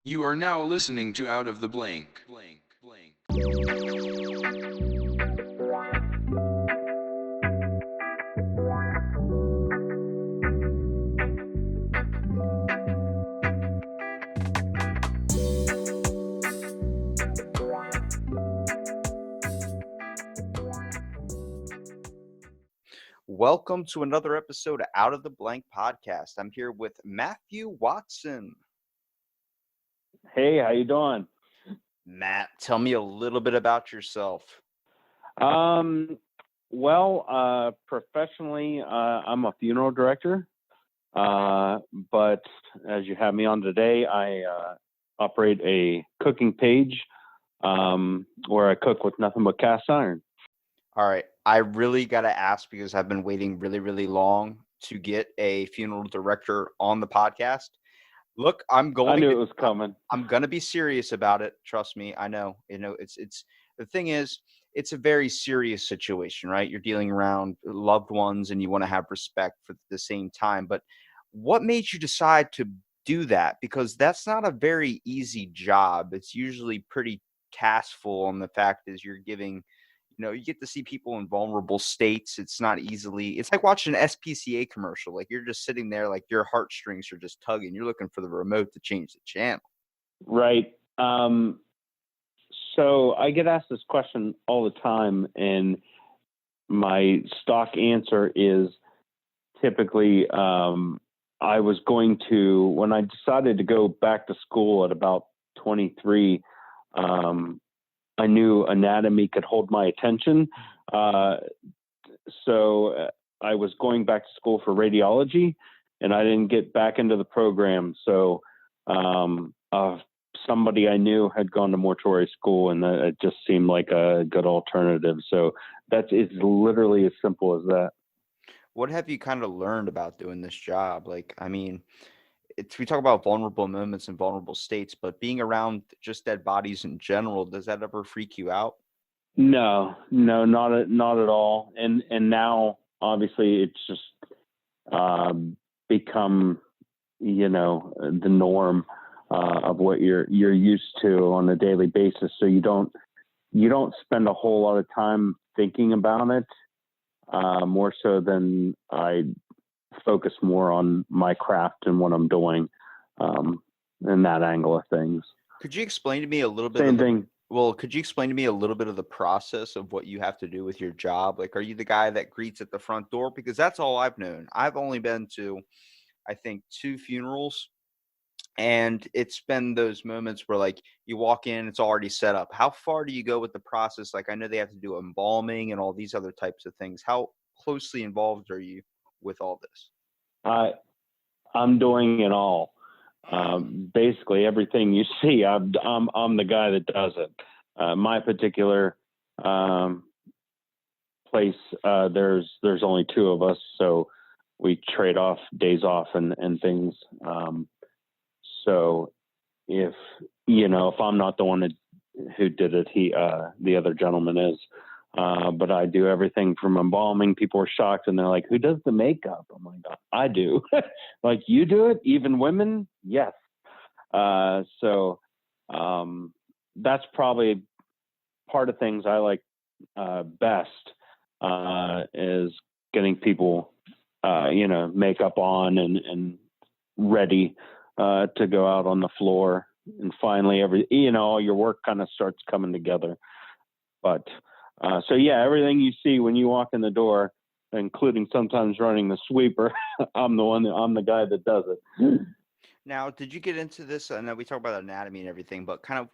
You are now listening to Out of the Blank. Welcome to another episode of Out of the Blank podcast. I'm here with Matthew Watson. Hey, how you doing? Matt, tell me a little bit about yourself. Professionally, I'm a funeral director. But as you have me on today, I operate a cooking page where I cook with nothing but cast iron. All right, I really got to ask because I've been waiting really, really long to get a funeral director on the podcast. Look, I knew it was coming. I'm gonna be serious about it. Trust me. I know. It's the thing is, it's a very serious situation, right? You're dealing around loved ones and you want to have respect for the same time. But what made you decide to do that? Because that's not a very easy job. It's usually pretty taskful, and the fact is you're giving you get to see people in vulnerable states. It's not easily, it's like watching an SPCA commercial. Like you're just sitting there, like your heartstrings are just tugging. You're looking for the remote to change the channel. Right. So I get asked this question all the time, and my stock answer is typically I was going to, when I decided to go back to school at about 23, I knew anatomy could hold my attention. So I was going back to school for radiology, and I didn't get back into the program. So somebody I knew had gone to mortuary school, and it just seemed like a good alternative. So it's literally as simple as that. What have you kind of learned about doing this job? Like, I mean, we talk about vulnerable moments and vulnerable states, but being around just dead bodies in general, does that ever freak you out? No, not at all. And now obviously it's just become, the norm of what you're used to on a daily basis. So you don't spend a whole lot of time thinking about it. More so than I focus more on my craft and what I'm doing, and that angle of things. Could you explain to me a little bit Same thing. Well, could you explain to me a little bit of the process of what you have to do with your job? Like, are you the guy that greets at the front door? Because that's all I've known. I've only been to, I think, 2 funerals, and it's been those moments where, like, you walk in, it's already set up. How far do you go with the process? Like, I know they have to do embalming and all these other types of things. How closely involved are you with all this? I'm doing it all. Basically everything you see, I'm the guy that does it. My particular place, there's only 2 of us, so we trade off days off and things. So if I'm not the one who did it, the other gentleman is. But I do everything from embalming. People are shocked and they're like, "Who does the makeup?" I'm like, "I do." Like, you do it? Even women? Yes. So that's probably part of things I like best, is getting people, makeup on and ready to go out on the floor. And finally, all your work kind of starts coming together. But so yeah, everything you see when you walk in the door, including sometimes running the sweeper, I'm the guy that does it. Now, did you get into this? I know we talk about anatomy and everything, but kind of,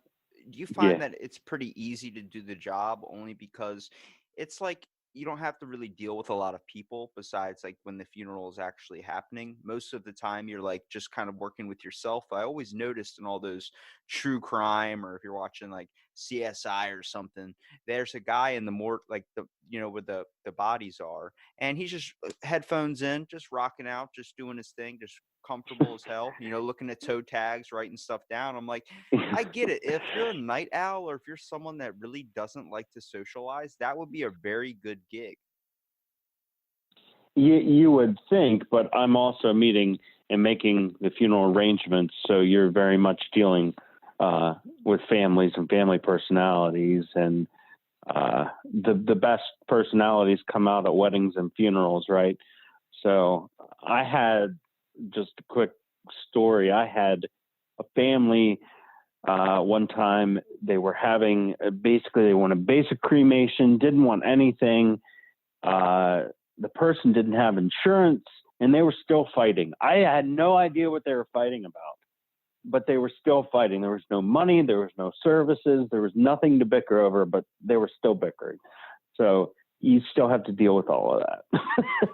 do you find Yeah. that it's pretty easy to do the job only because it's like you don't have to really deal with a lot of people besides like when the funeral is actually happening? Most of the time, you're like just kind of working with yourself. I always noticed in all those true crime, or if you're watching like CSI or something, there's a guy in the like where the bodies are, and he's just headphones in, just rocking out, just doing his thing, just comfortable as hell, looking at toe tags, writing stuff down. I'm like, I get it. If you're a night owl or if you're someone that really doesn't like to socialize, that would be a very good gig. You would think, but I'm also meeting and making the funeral arrangements. So you're very much dealing with families and family personalities, and the best personalities come out at weddings and funerals, right? So I had, just a quick story, I had a family one time. They were having basically, they want a basic cremation, didn't want anything. The person didn't have insurance, and they were still fighting. I had no idea what they were fighting about, but they were still fighting. There was no money, there was no services, there was nothing to bicker over, but they were still bickering. So you still have to deal with all of that.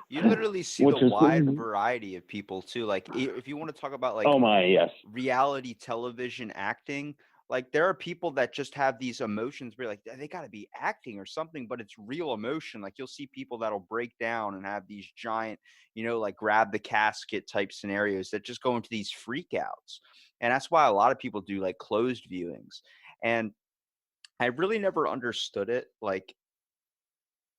You literally see Which the is, wide variety of people too. Like if you want to talk about like oh my, yes. reality television acting, like there are people that just have these emotions where like they got to be acting or something, but it's real emotion. Like you'll see people that'll break down and have these giant, like grab the casket type scenarios that just go into these freakouts. And that's why a lot of people do like closed viewings. And I really never understood it. Like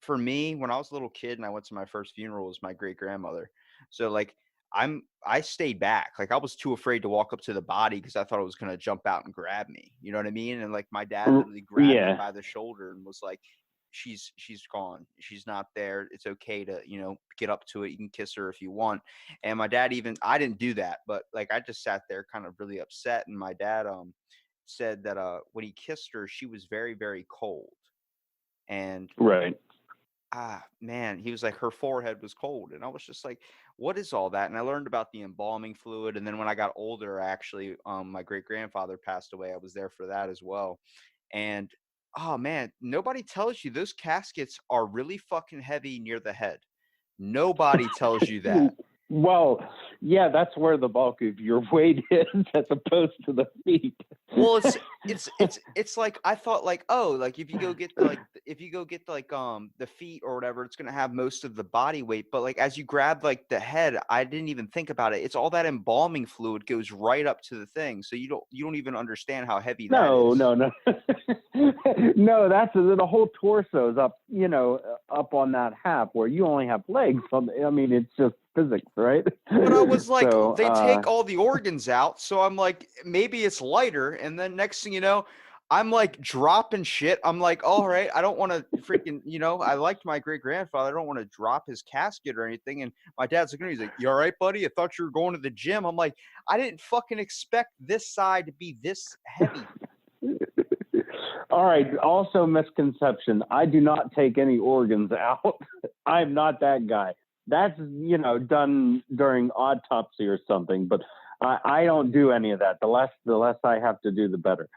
for me, when I was a little kid and I went to my first funeral, it was my great grandmother. So like I stayed back. Like I was too afraid to walk up to the body because I thought it was gonna jump out and grab me. You know what I mean? And like my dad literally grabbed me Yeah, by the shoulder and was like, she's gone. She's not there. It's okay to, get up to it. You can kiss her if you want. And my dad even I didn't do that, but like I just sat there kind of really upset. And my dad said that when he kissed her, she was very, very cold. And right. man, he was like, her forehead was cold. And I was just like, what is all that? And I learned about the embalming fluid. And then when I got older, actually, my great grandfather passed away. I was there for that as well. And oh man, nobody tells you those caskets are really fucking heavy near the head. Nobody tells you that. Well, yeah, that's where the bulk of your weight is, as opposed to the feet. Well, it's like I thought like, oh, like if you go get the feet or whatever, it's gonna have most of the body weight. But like as you grab like the head, I didn't even think about it. It's all that embalming fluid goes right up to the thing, so you don't even understand how heavy that is. No. No, that's the whole torso is up, up on that half where you only have legs. I mean, it's just physics, right? But I was like, So, they take all the organs out, so I'm like, maybe it's lighter. And then next thing you know, I'm like dropping shit. I'm like, all right, I don't want to freaking, I liked my great grandfather. I don't want to drop his casket or anything. And my dad's looking at me, he's like, you all right, buddy? I thought you were going to the gym. I'm like, I didn't fucking expect this side to be this heavy. All right. Also, misconception. I do not take any organs out. I'm not that guy. That's, done during autopsy or something, but I don't do any of that. The less I have to do, the better.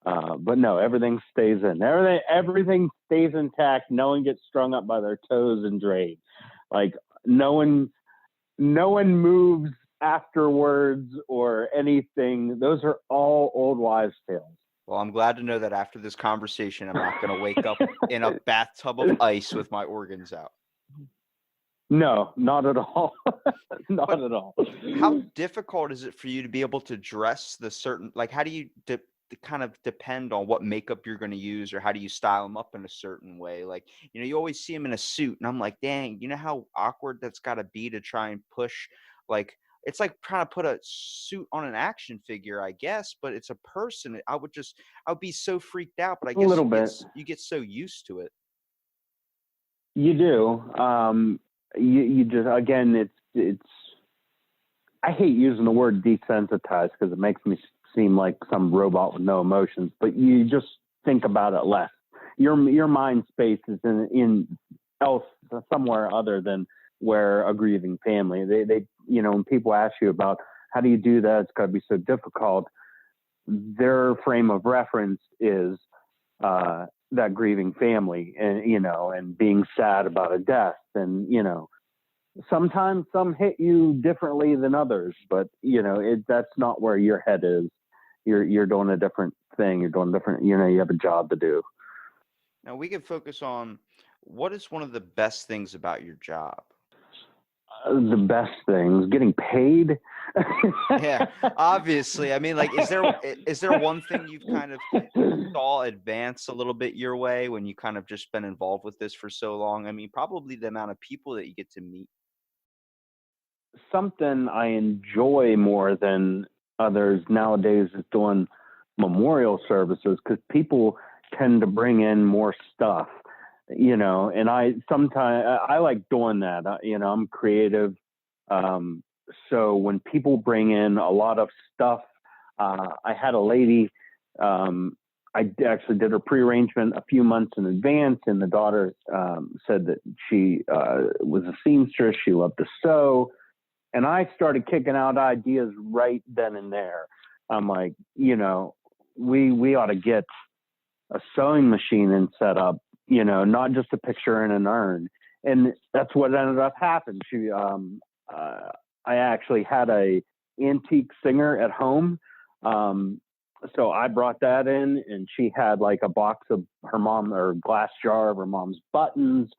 But no, everything stays in. Everything stays intact. No one gets strung up by their toes and dragged. Like no one moves afterwards or anything. Those are all old wives' tales. Well, I'm glad to know that after this conversation, I'm not going to wake up in a bathtub of ice with my organs out. No, not at all. Not at all. How difficult is it for you to be able to dress the certain, like, how do you kind of depend on what makeup you're going to use, or how do you style them up in a certain way? Like, you always see them in a suit, and I'm like, dang, you know how awkward that's got to be to try and push, like, it's like trying to put a suit on an action figure, I guess, but it's a person. I would be so freaked out, but I guess A little bit. you get so used to it. You do. You just, again, it's. I hate using the word desensitized because it makes me seem like some robot with no emotions. But you just think about it less. Your mind space is in else somewhere other than where a grieving family. They when people ask you about how do you do that, it's got to be so difficult. Their frame of reference is that grieving family, and and being sad about a death, and sometimes some hit you differently than others, but that's not where your head is. You're doing a different thing. You're doing different. You have a job to do. Now we can focus on what is one of the best things about your job. The best things, getting paid. Yeah, obviously. I mean, like, is there one thing you've kind of saw advance a little bit your way when you kind of just been involved with this for so long? I mean, probably the amount of people that you get to meet. something I enjoy more than others nowadays is doing memorial services, because people tend to bring in more stuff, and I sometimes I like doing that. I'm creative. Um, so when people bring in a lot of stuff, I had a lady, actually did her pre-arrangement a few months in advance, and the daughter said that she was a seamstress. She loved to sew. And I started kicking out ideas right then and there. I'm like, we ought to get a sewing machine and set up, not just a picture in an urn. And that's what ended up happening. I actually had a antique singer at home. So I brought that in, and she had like a box of her mom, or glass jar of her mom's buttons,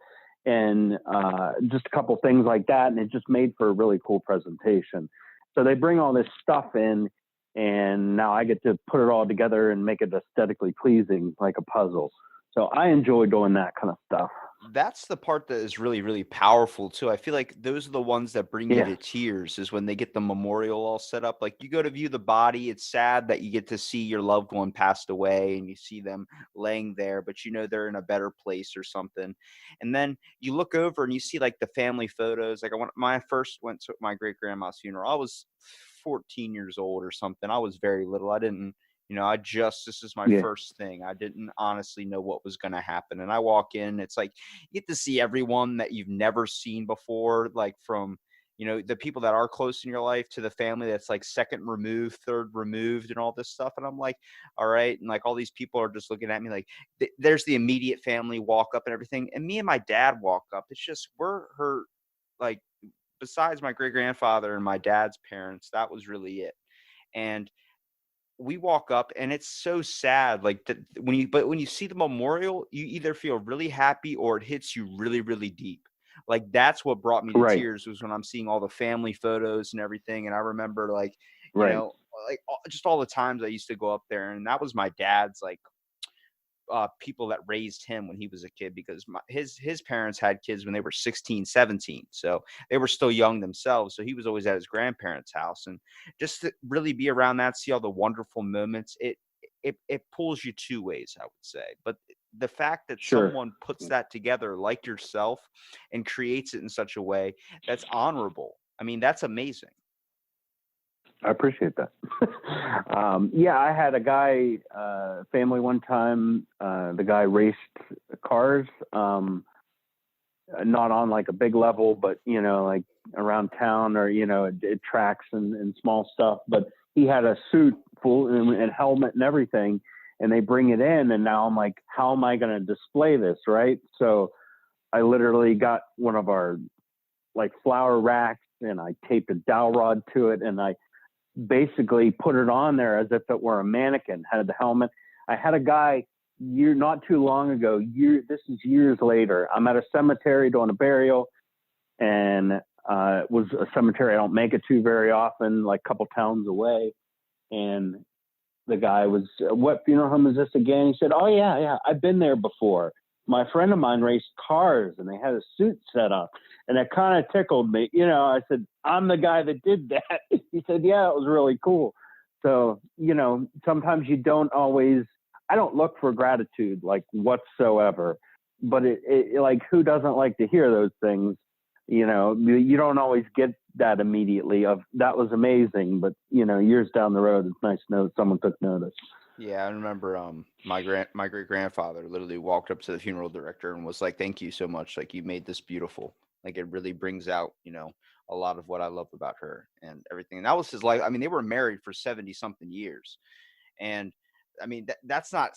and just a couple things like that. And it just made for a really cool presentation. So they bring all this stuff in, and now I get to put it all together and make it aesthetically pleasing, like a puzzle. So I enjoy doing that kind of stuff. That's the part that is really, really powerful too. I feel like those are the ones that bring you Yeah. to tears, is when they get the memorial all set up. Like, you go to view the body, it's sad that you get to see your loved one passed away and you see them laying there, but they're in a better place or something. And then you look over and you see like the family photos. Like, my first went to my great grandma's funeral. I was 14 years old or something. I was very little. I didn't, this is my Yeah. first thing. I didn't honestly know what was going to happen. And I walk in, it's like, you get to see everyone that you've never seen before, like from, the people that are close in your life to the family that's like second removed, third removed, and all this stuff. And I'm like, all right. And like all these people are just looking at me like, there's the immediate family walk up and everything. And me and my dad walk up. It's just, we're her, like, besides my great grandfather and my dad's parents, that was really it. And we walk up and it's so sad, like, when you see the memorial, you either feel really happy or it hits you really, really deep. Like, that's what brought me to Right. tears, was when I'm seeing all the family photos and everything. And I remember, like, you Right. know just all the times I used to go up there, and that was my dad's, like, people that raised him when he was a kid, because his parents had kids when they were 16, 17. So they were still young themselves. So he was always at his grandparents' house. And just to really be around that, see all the wonderful moments, it pulls you two ways, I would say. But the fact that Sure. someone puts that together like yourself and creates it in such a way that's honorable, I mean, that's amazing. I appreciate that. Yeah, I had a guy, family one time. The guy raced cars, not on like a big level, but like around town, or at tracks and small stuff. But he had a suit full and helmet and everything, and they bring it in, and now I'm like, how am I going to display this, right? So I literally got one of our like flower racks, and I taped a dowel rod to it, and I basically put it on there as if it were a mannequin. Had the helmet. I had a guy not too long ago. This is years later. I'm at a cemetery doing a burial, and it was a cemetery I don't make it to very often, like a couple towns away. And the guy was, "What funeral home is this again?" He said, "Oh yeah, I've been there before. My friend of mine raced cars, and they had a suit set up." And it kind of tickled me. I said, "I'm the guy that did that." He said, "Yeah, it was really cool." So, sometimes you don't always, I don't look for gratitude like whatsoever, but it like, who doesn't like to hear those things? You don't always get that immediately of, that was amazing, but years down the road, it's nice to know that someone took notice. Yeah, I remember my great grandfather literally walked up to the funeral director and was like, "Thank you so much. Like, you made this beautiful. Like, it really brings out, a lot of what I love about her and everything." And that was his life. I mean, they were married for 70 something years. And I mean, that's not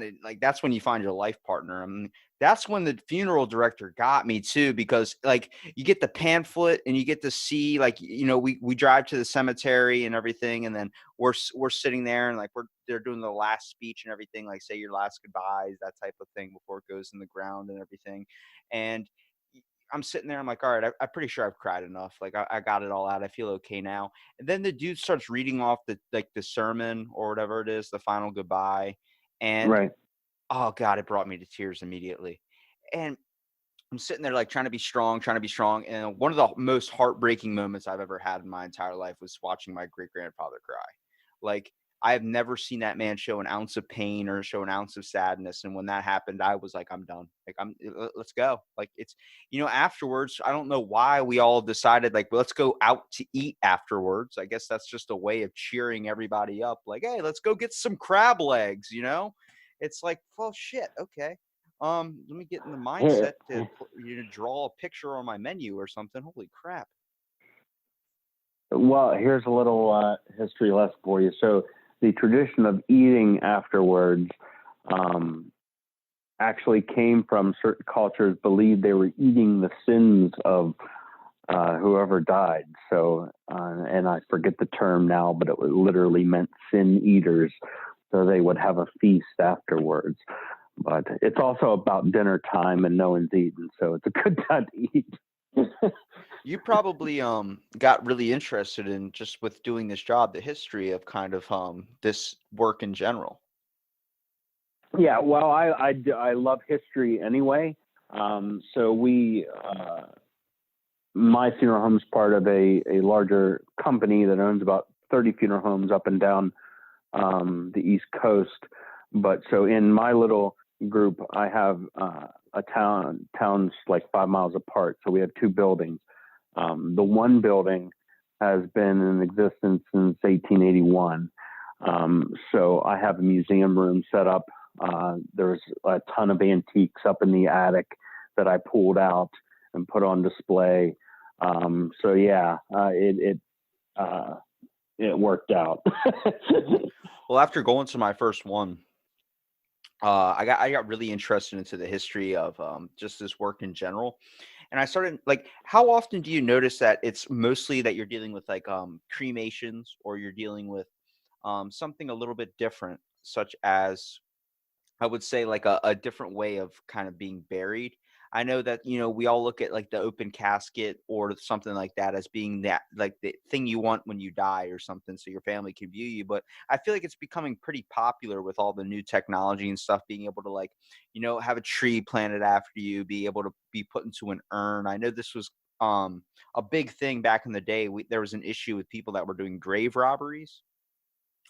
it. Like, that's when you find your life partner. I mean, that's when the funeral director got me too, because like, you get the pamphlet and you get to see, like, we drive to the cemetery and everything, and then we're sitting there, and like, they're doing the last speech and everything, like, say your last goodbyes, that type of thing, before it goes in the ground and everything. And I'm sitting there, I'm like, all right, I'm pretty sure I've cried enough. Like, I got it all out. I feel okay now. And then the dude starts reading off the sermon or whatever it is, the final goodbye. And Right. oh God, it brought me to tears immediately. And I'm sitting there like trying to be strong, and one of the most heartbreaking moments I've ever had in my entire life was watching my great grandfather cry. Like, I have never seen that man show an ounce of pain or show an ounce of sadness, and when that happened, I was like, I'm done. Like, let's go. Like, it's, afterwards, I don't know why we all decided like, well, let's go out to eat afterwards. I guess that's just a way of cheering everybody up. Like, hey, let's go get some crab legs. It's like, well, shit, okay. Let me get in the mindset to draw a picture on my menu or something. Holy crap. Well, here's a little history lesson for you. So the tradition of eating afterwards actually came from certain cultures believed they were eating the sins of whoever died. So, and I forget the term now, but it literally meant sin eaters. So they would have a feast afterwards. But it's also about dinner time and no one's eating. So it's a good time to eat. You probably got really interested in, just with doing this job, the history of kind of this work in general. Yeah, well, I love history anyway. So my funeral home is part of a larger company that owns about 30 funeral homes up and down the East Coast. But so in my little group, I have towns like 5 miles apart. So we have two buildings. The one building has been in existence since 1881. So I have a museum room set up. There's a ton of antiques up in the attic that I pulled out and put on display. So yeah, it worked out. Well, after going to my first one, I got really interested into the history of just this work in general. And I started like, how often do you notice that it's mostly that you're dealing with like cremations, or you're dealing with something a little bit different, such as, I would say, like a different way of kind of being buried? I know that, we all look at like the open casket or something like that as being that like the thing you want when you die or something, so your family can view you. But I feel like it's becoming pretty popular with all the new technology and stuff, being able to like, have a tree planted after you, be able to be put into an urn. I know this was a big thing back in the day. There was an issue with people that were doing grave robberies.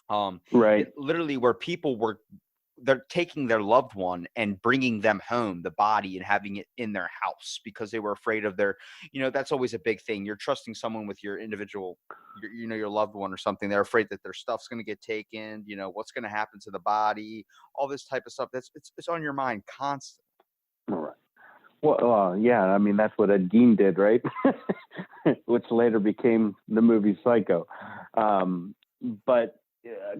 Right. Literally, where people were, they're taking their loved one and bringing them home, the body, and having it in their house because they were afraid of their, that's always a big thing. You're trusting someone with your individual, your loved one or something. They're afraid that their stuff's going to get taken, what's going to happen to the body, all this type of stuff. It's on your mind constantly. All right. Well, yeah, I mean, that's what Ed Gein did, right? Which later became the movie Psycho. But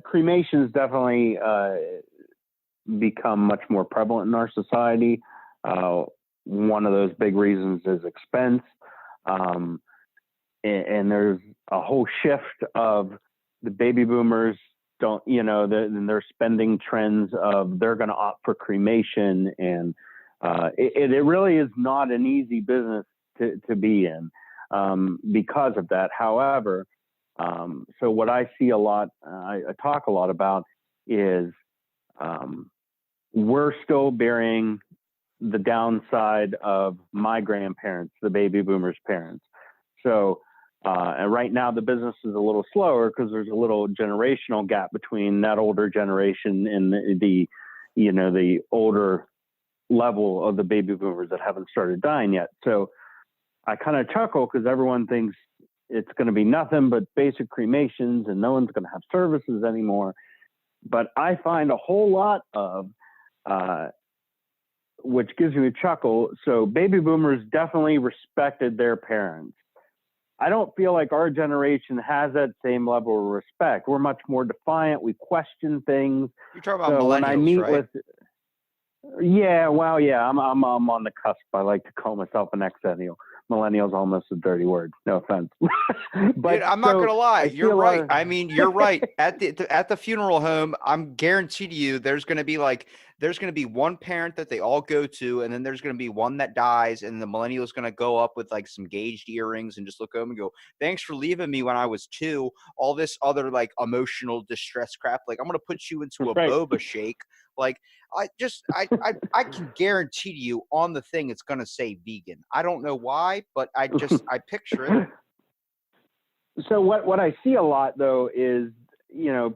cremations definitely become much more prevalent in our society. One of those big reasons is expense. And there's a whole shift of the baby boomers their spending trends of they're going to opt for cremation. And it really is not an easy business to be in because of that. However, so what I see a lot, I talk a lot about is we're still bearing the downside of my grandparents, the baby boomers' parents. So, and right now the business is a little slower because there's a little generational gap between that older generation and the older level of the baby boomers that haven't started dying yet. So I kind of chuckle because everyone thinks it's going to be nothing but basic cremations and no one's going to have services anymore. But I find a whole lot of, which gives me a chuckle. So baby boomers definitely respected their parents. I don't feel like our generation has that same level of respect. We're much more defiant. We question things. You're talking about so millennials, when I meet right? with, yeah, well, yeah, I'm on the cusp. I like to call myself an exennial. Millennial's almost a dirty word. No offense. But dude, I'm not gonna lie. You're right. Of... I mean, you're right. At the funeral home, I'm guaranteed to you, there's gonna be one parent that they all go to, and then there's gonna be one that dies, and the millennial's gonna go up with like some gauged earrings and just look over and go, "Thanks for leaving me when I was 2." All this other like emotional distress crap. Like, I'm gonna put you into a Right. boba shake. Like I can guarantee to you on the thing it's gonna say vegan. I don't know why, but I picture it. So what I see a lot though is,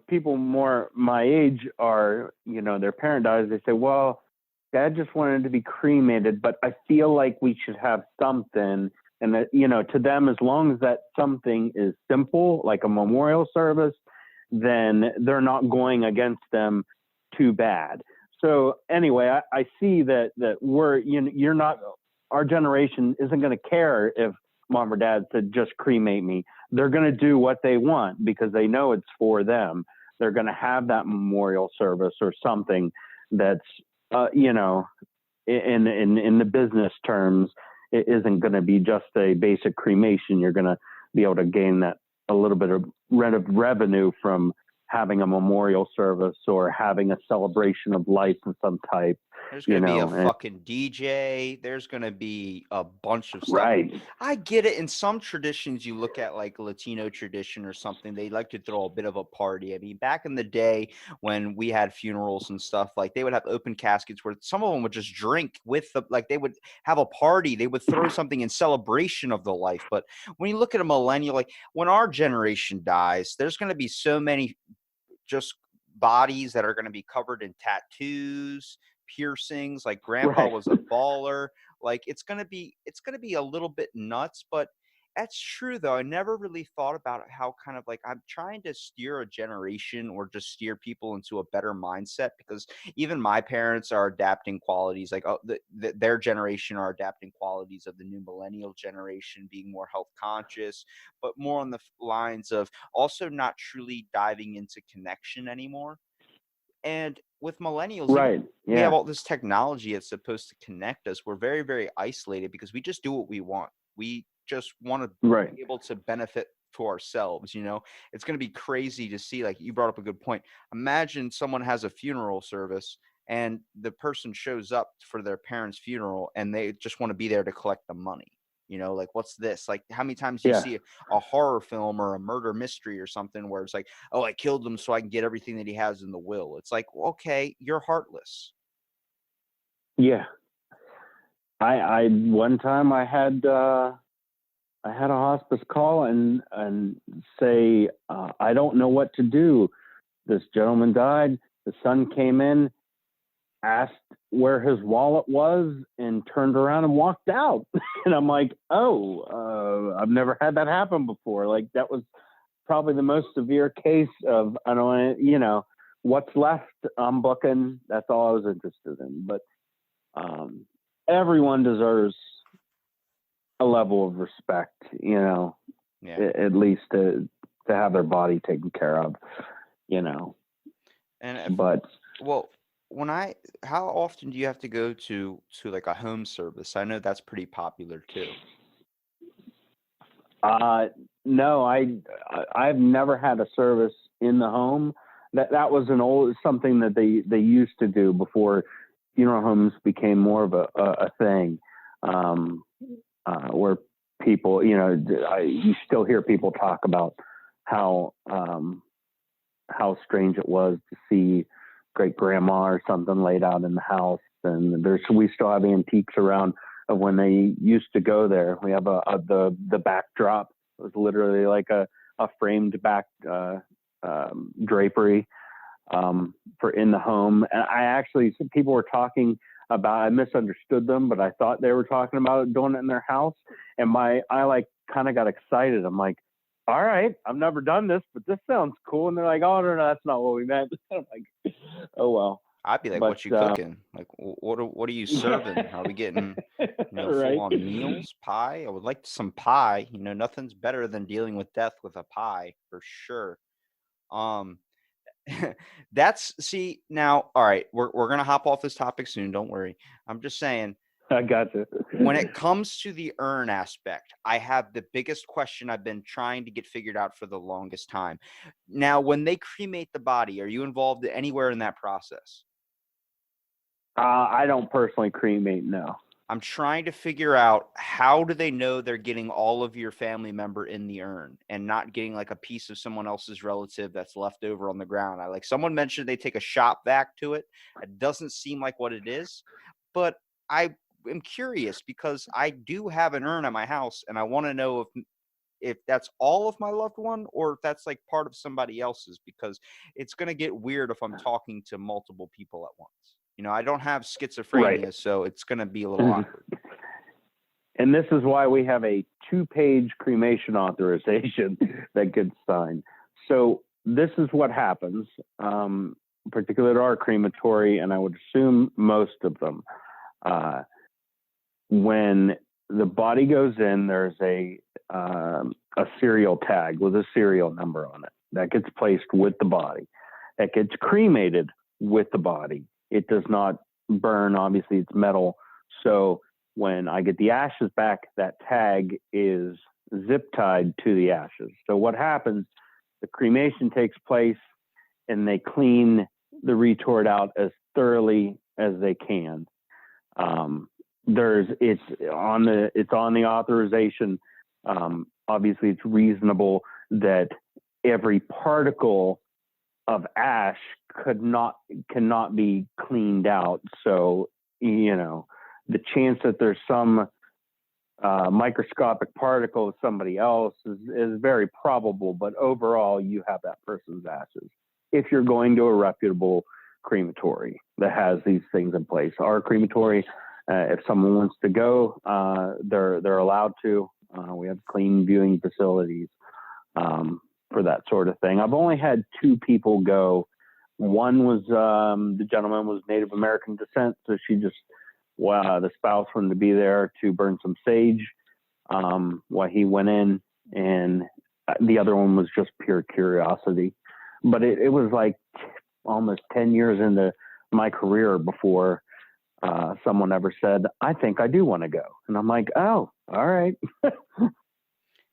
people more my age are, their parent dies, they say, well, dad just wanted to be cremated, but I feel like we should have something. And that, to them, as long as that something is simple, like a memorial service, then they're not going against them too bad. So anyway, I see that you're not, our generation isn't going to care if mom or dad said, just cremate me. They're going to do what they want because they know it's for them. They're going to have that memorial service or something that's, in the business terms, it isn't going to be just a basic cremation. You're going to be able to gain that a little bit of revenue from having a memorial service or having a celebration of life of some type. There's going to be a fucking DJ. There's going to be a bunch of stuff. Right. I get it. In some traditions, you look at like Latino tradition or something, they like to throw a bit of a party. I mean, back in the day when we had funerals and stuff, like they would have open caskets where some of them would just drink with they would have a party. They would throw something in celebration of the life. But when you look at a millennial, like when our generation dies, there's going to be so many just bodies that are going to be covered in tattoos, piercings. Like grandpa was a baller. Like it's going to be a little bit nuts, but that's true though. I never really thought about how kind of like I'm trying to steer a generation or just steer people into a better mindset, because even my parents are adapting qualities like their generation are adapting qualities of the new millennial generation, being more health conscious, but more on the lines of also not truly diving into connection anymore. And with millennials, right, we have all this technology that's supposed to connect us. We're very, very isolated because we just do what we want. We just want to be able to benefit to ourselves. It's going to be crazy to see, like you brought up a good point. Imagine someone has a funeral service and the person shows up for their parents' funeral and they just want to be there to collect the money. Like, what's this? Like, how many times do you see a horror film or a murder mystery or something where it's like, oh, I killed him so I can get everything that he has in the will? It's like, okay, you're heartless. Yeah. I one time I had a hospice call and say, I don't know what to do. This gentleman died. The son came in, asked where his wallet was, and turned around and walked out. And I'm like, I've never had that happen before. Like that was probably the most severe case of, I don't, what's left, I'm booking. That's all I was interested in. But everyone deserves a level of respect, at least to have their body taken care of, but how often do you have to go to like a home service? I know that's pretty popular too. No, I've never had a service in the home. That was something that they used to do before funeral homes became more of a thing, where people, you still hear people talk about how strange it was to see great grandma or something laid out in the house. And we still have antiques around of when they used to go there. We have the backdrop. It was literally like a framed back drapery for in the home. And people were talking about, I misunderstood them, but I thought they were talking about doing it in their house. And I kind of got excited. I'm like, all right, I've never done this, but this sounds cool. And they're like, oh, no, that's not what we meant. I'm like, oh, well. I'd be like, what you cooking? Like, what are you serving? Are we getting full on meals, pie? I would like some pie. Nothing's better than dealing with death with a pie, for sure. Now, all right, we're going to hop off this topic soon. Don't worry. I'm just saying. I got you. When it comes to the urn aspect, I have the biggest question I've been trying to get figured out for the longest time. Now, when they cremate the body, are you involved anywhere in that process? I don't personally cremate, no. I'm trying to figure out how do they know they're getting all of your family member in the urn and not getting like a piece of someone else's relative that's left over on the ground. I like someone mentioned they take a shop vac to it. It doesn't seem like what it is, but I am curious because I do have an urn at my house and I want to know if that's all of my loved one or if that's like part of somebody else's, because it's going to get weird if I'm talking to multiple people at once. You know, I don't have schizophrenia, Right. so it's going to be a little awkward. And this is why we have a 2-page cremation authorization that gets signed. So this is what happens, particularly at our crematory, and I would assume most of them. When the body goes in, there's a serial tag with a serial number on it that gets placed with the body. That gets cremated with the body. It does not burn. Obviously, it's metal. So when I get the ashes back, that tag is zip tied to the ashes. So what happens, the cremation takes place and they clean the retort out as thoroughly as they can. It's on the authorization. Obviously, it's reasonable that every particle of ash cannot be cleaned out. So, you know, the chance that there's some microscopic particle of somebody else is very probable, but overall you have that person's ashes if you're going to a reputable crematory that has these things in place. Our crematory, if someone wants to go, they're allowed to. We have clean viewing facilities for that sort of thing. I've only had 2 people go. One was the gentleman was Native American descent, so the spouse wanted to be there to burn some sage while he went in, and the other one was just pure curiosity. But it was like almost 10 years into my career before someone ever said, I think I do want to go. And I'm like, oh, all right.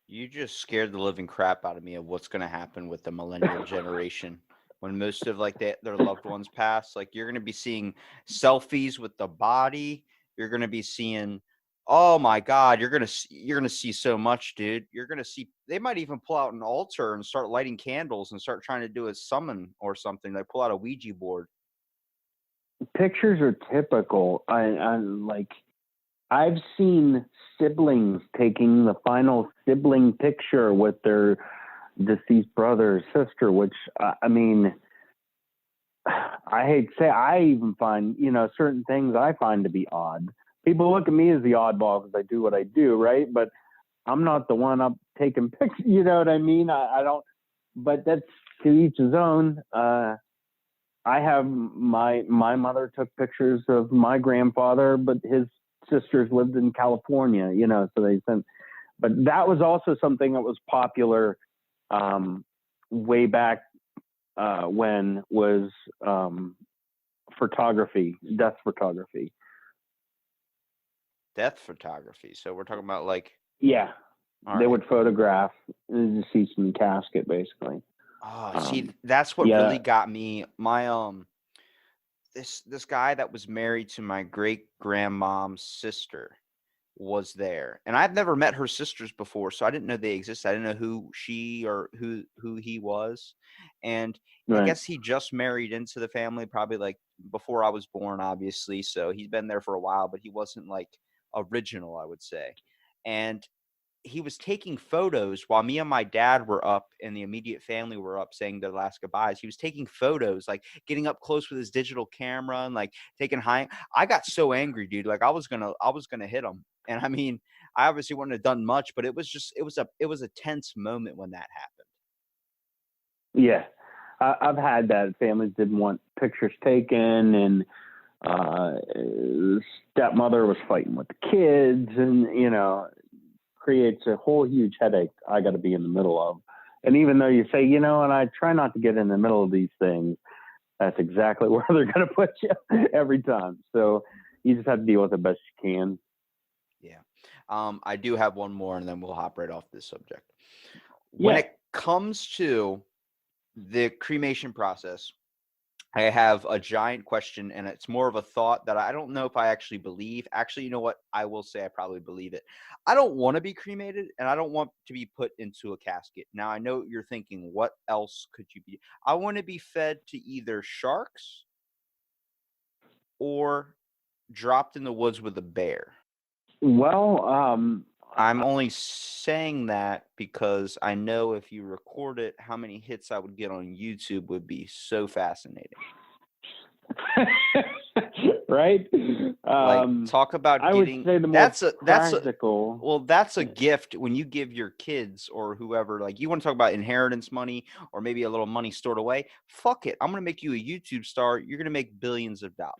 You just scared the living crap out of me of what's going to happen with the millennial generation when most of like their loved ones pass. Like you're going to be seeing selfies with the body. You're going to be seeing, oh my God, you're going to see so much, dude. You're going to see, they might even pull out an altar and start lighting candles and start trying to do a summon or something. They pull out a Ouija board. Pictures are typical. I've seen siblings taking the final sibling picture with their deceased brother or sister, which I mean, I hate to say, I even find, certain things I find to be odd. People look at me as the oddball because I do what I do, right? But I'm not the one up taking pictures. You know what I mean? I don't. But that's to each his own. I have my mother took pictures of my grandfather, but his sisters lived in California, so they sent. But that was also something that was popular way back when was photography, death photography. Death photography. So we're talking about like. Yeah, all they right. would photograph the deceased in the casket, basically. Oh, see, that's what really got me. My this guy that was married to my great grandmom's sister was there, and I've never met her sisters before, so I didn't know they existed. I didn't know who she or who he was, and Right. I guess he just married into the family probably like before I was born, obviously. So he's been there for a while, but he wasn't like original, I would say, and he was taking photos while me and my dad were up and the immediate family were up saying their last goodbyes. He was taking photos, like getting up close with his digital camera and like taking high. I got so angry, dude. Like I was gonna hit him. And I mean, I obviously wouldn't have done much, but it was a tense moment when that happened. Yeah. I've had that. Families didn't want pictures taken, and stepmother was fighting with the kids, and creates a whole huge headache I got to be in the middle of. And even though you say, and I try not to get in the middle of these things, that's exactly where they're going to put you every time. So you just have to deal with it best you can. Yeah. I do have one more and then we'll hop right off this subject. When it comes to the cremation process, I have a giant question, and it's more of a thought that I don't know if I actually believe. Actually, you know what? I will say I probably believe it. I don't want to be cremated, and I don't want to be put into a casket. Now, I know you're thinking, what else could you be? I want to be fed to either sharks or dropped in the woods with a bear. Well, I'm only saying that because I know if you record it, how many hits I would get on YouTube would be so fascinating. right? Talk about I would getting say the more that's a practical. that's a gift when you give your kids or whoever, like, you want to talk about inheritance money or maybe a little money stored away. Fuck it. I'm gonna make you a YouTube star. You're gonna make billions of dollars.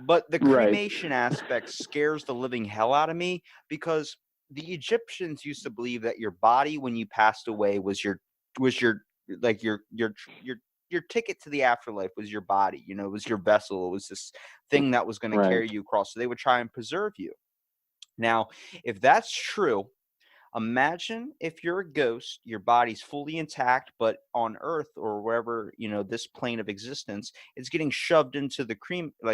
But the Right. cremation aspect scares the living hell out of me because the Egyptians used to believe that your body when you passed away was your like your ticket to the afterlife was your body. You know, it was your vessel. It was this thing that was going to carry Right. you across. So they would try and preserve you. Now, if that's true, imagine if you're a ghost, your body's fully intact, but on Earth or wherever, you know, this plane of existence, it's getting shoved into the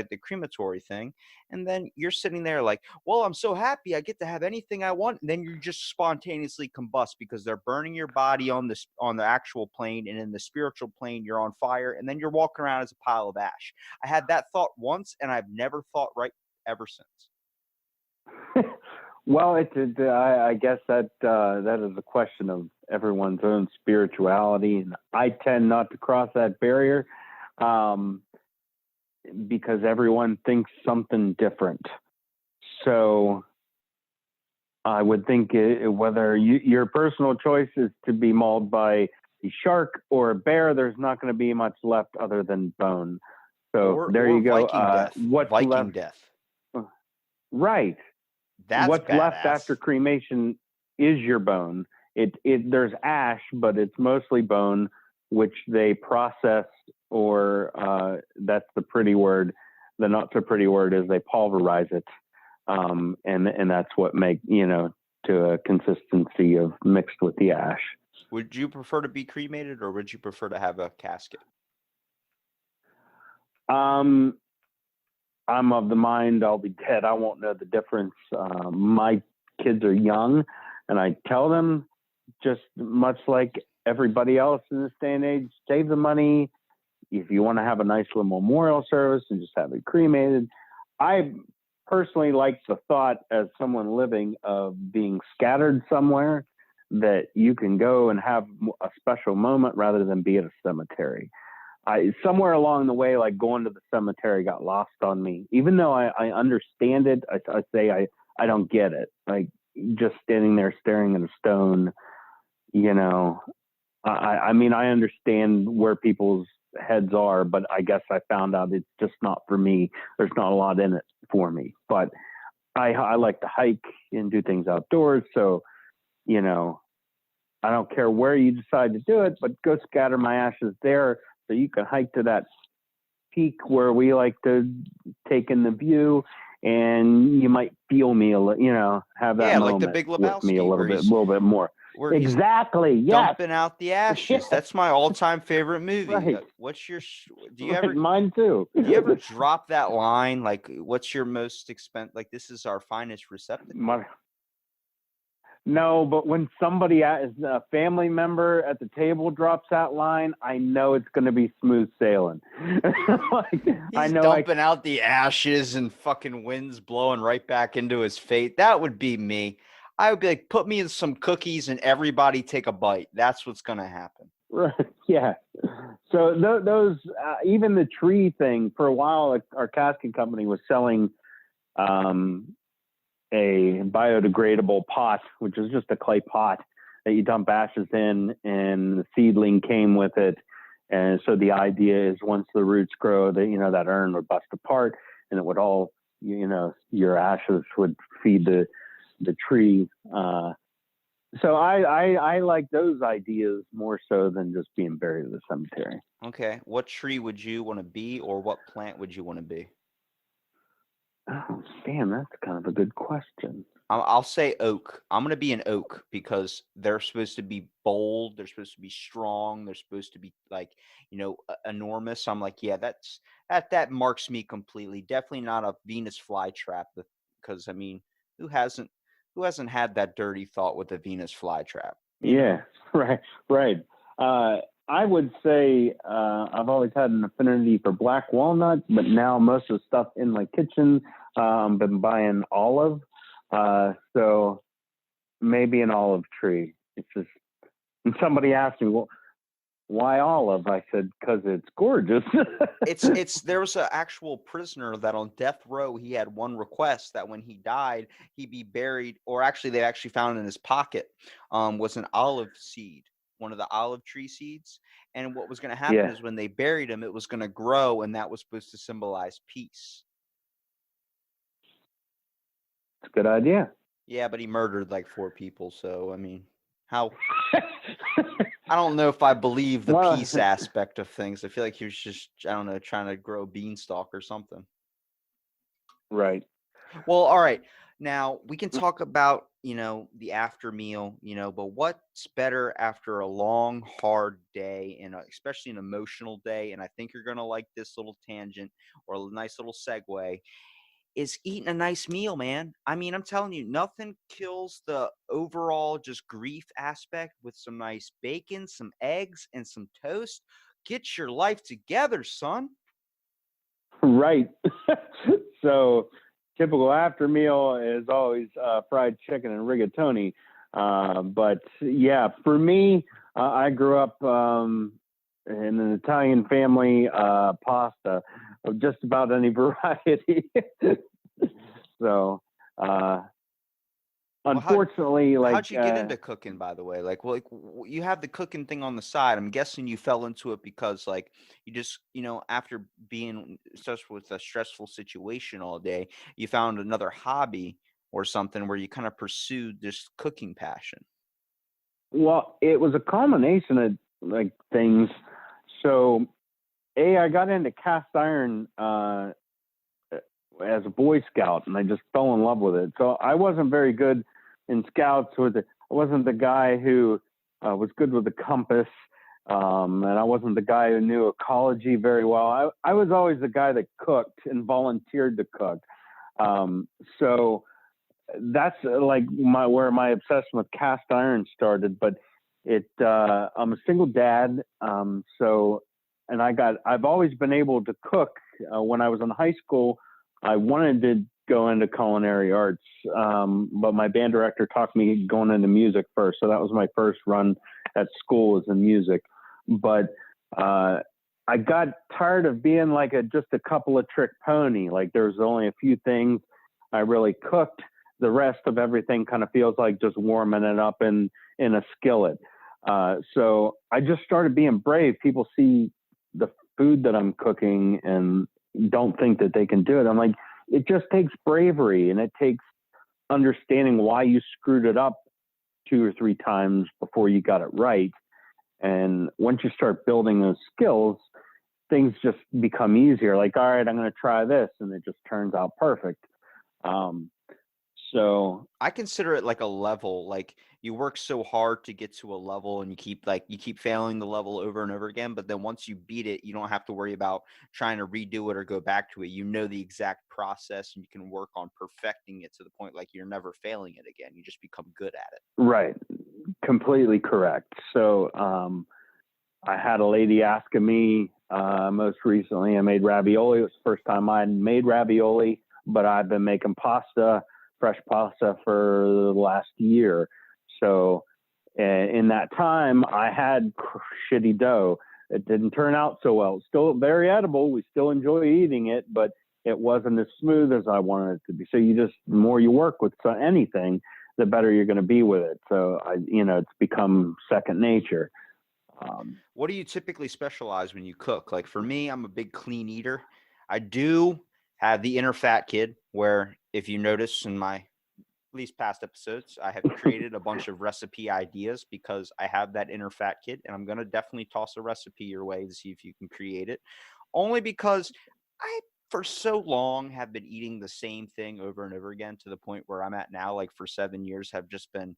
the crematory thing. And then you're sitting there like, well, I'm so happy I get to have anything I want. And then you just spontaneously combust because they're burning your body on this on the actual plane, and in the spiritual plane, you're on fire, and then you're walking around as a pile of ash. I had that thought once, and I've never thought right ever since. Well, I guess that is a question of everyone's own spirituality, and I tend not to cross that barrier because everyone thinks something different. So I would think whether your personal choice is to be mauled by a shark or a bear, there's not going to be much left other than bone. So there you go. Viking death. What's Viking left? death. Right. That's what's badass. left after cremation is your bone. There's ash, but it's mostly bone, which they process, or that's the pretty word. The not so pretty word is they pulverize it, and that's what make to a consistency of mixed with the ash. Would you prefer to be cremated, or would you prefer to have a casket? I'm of the mind I'll be dead. I won't know the difference. My kids are young, and I tell them, just much like everybody else in this day and age, save the money. If you want to have a nice little memorial service and just have it cremated. I personally like the thought, as someone living, of being scattered somewhere that you can go and have a special moment rather than be at a cemetery. Somewhere along the way, like going to the cemetery got lost on me. Even though I understand it, I say I don't get it. Like, just standing there staring at a stone, I mean, I understand where people's heads are, but I guess I found out it's just not for me. There's not a lot in it for me. But I like to hike and do things outdoors. So, I don't care where you decide to do it, but go scatter my ashes there. So you can hike to that peak where we like to take in the view, and you might feel me have that moment like the Big Lebowski, with me a little bit more. Exactly. Yes. Dumping out the ashes. Yes. That's my all-time favorite movie. Right. Do you ever? Mine too. Do you ever drop that line? Like, what's your most expensive? Like, this is our finest receptacle. No, but when somebody, as a family member at the table, drops that line, I know it's going to be smooth sailing. He's dumping out the ashes and fucking winds blowing right back into his face. That would be me. I would be like, put me in some cookies and everybody take a bite. That's what's going to happen. Right. Yeah. So those, even the tree thing, for a while, our casket company was selling a biodegradable pot, which is just a clay pot that you dump ashes in, and the seedling came with it. And so the idea is, once the roots grow, that urn would bust apart, and it would all, your ashes would feed the tree. So I like those ideas more so than just being buried in the cemetery. Okay. What tree would you want to be, or what plant would you want to be? Oh, damn, that's kind of a good question. I'll say oak. I'm gonna be an oak because they're supposed to be bold. They're supposed to be strong. They're supposed to be like, enormous. I'm like, yeah, that marks me completely. Definitely not a Venus flytrap. Because I mean, who hasn't who hasn't had that dirty thought with a Venus flytrap? You know. Yeah, right. I would say I've always had an affinity for black walnuts, but now most of the stuff in my kitchen, I've been buying olive. So maybe an olive tree. It's just, and somebody asked me, well, why olive? I said, because it's gorgeous. It's there was an actual prisoner that on death row he had one request that when he died he be buried, or actually they actually found in his pocket was an olive seed, one of the olive tree seeds. And what was going to happen Yeah, is when they buried him it was going to grow, and that was supposed to symbolize peace. it's a good idea. Yeah, but he murdered like 4 people, so I mean, how I don't know if I believe the Well, peace aspect of things. I feel like he was just, I don't know, trying to grow a beanstalk or something. right. Well, all right. Now we can talk about, the after meal, but what's better after a long, hard day and especially an emotional day? And I think you're going to like this little tangent or a nice little segue is eating a nice meal, man. I mean, I'm telling you, nothing kills the overall just grief aspect with some nice bacon, some eggs, and some toast. Get your life together, son. Right. So typical after meal is always fried chicken and rigatoni. But yeah, for me, I grew up in an Italian family, pasta of just about any variety. So uh, Well, how unfortunately, like how'd you get into cooking, by the way? Like, well, you have the cooking thing on the side. I'm guessing you fell into it because, like, you just, after being such with a stressful situation all day, you found another hobby or something where you kind of pursued this cooking passion. well, it was a combination of like things. So I got into cast iron as a Boy Scout, and I just fell in love with it. So I wasn't very good in Scouts. I wasn't the guy who was good with the compass, and I wasn't the guy who knew ecology very well. I was always the guy that cooked and volunteered to cook. So that's like where my obsession with cast iron started. But I'm a single dad, so and I've always been able to cook. When I was in high school, I wanted to go into culinary arts, but my band director talked me going into music first. So that was my first run at school, was in music. But I got tired of being like just a couple of trick pony. Like there was only a few things I really cooked. The rest of everything kind of feels like just warming it up in a skillet. So I just started being brave. People see the food that I'm cooking and don't think that they can do it. I'm like, it just takes bravery, and it takes understanding why you screwed it up 2 or 3 times before you got it right. And once you start building those skills, things just become easier. Like, all right, I'm going to try this, and it just turns out perfect. Um, so I consider it like a level. Like you work so hard to get to a level and you keep failing the level over and over again, but then once you beat it, you don't have to worry about trying to redo it or go back to it. You know the exact process and you can work on perfecting it to the point like you're never failing it again. You just become good at it. right, completely correct. So I had a lady asking me most recently. I made ravioli. It was the first time I made ravioli, but I've been making pasta, fresh pasta, for the last year. So in that time, I had shitty dough. It didn't turn out so well. It's still very edible. We still enjoy eating it, but it wasn't as smooth as I wanted it to be. So the more you work with anything, the better you're going to be with it. So it's become second nature. What do you typically specialize when you cook? Like for me, I'm a big clean eater. I do have the inner fat kid where if you notice in my least past episodes, I have created a bunch of recipe ideas because I have that inner fat kid, and I'm going to definitely toss a recipe your way to see if you can create it. Only because I for so long have been eating the same thing over and over again to the point where I'm at now, like for 7 years, have just been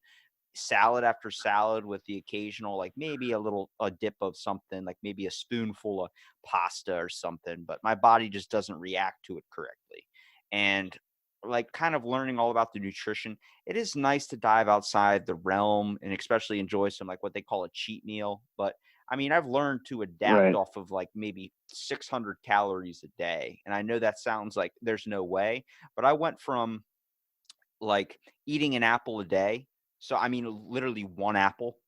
salad after salad with the occasional, like maybe a dip of something, like maybe a spoonful of pasta or something, but my body just doesn't react to it correctly. And like kind of learning all about the nutrition, it is nice to dive outside the realm and especially enjoy some like what they call a cheat meal. But I mean, I've learned to adapt Right. off of like maybe 600 calories a day. And I know that sounds like there's no way, but I went from like eating an apple a day. So I mean, literally one apple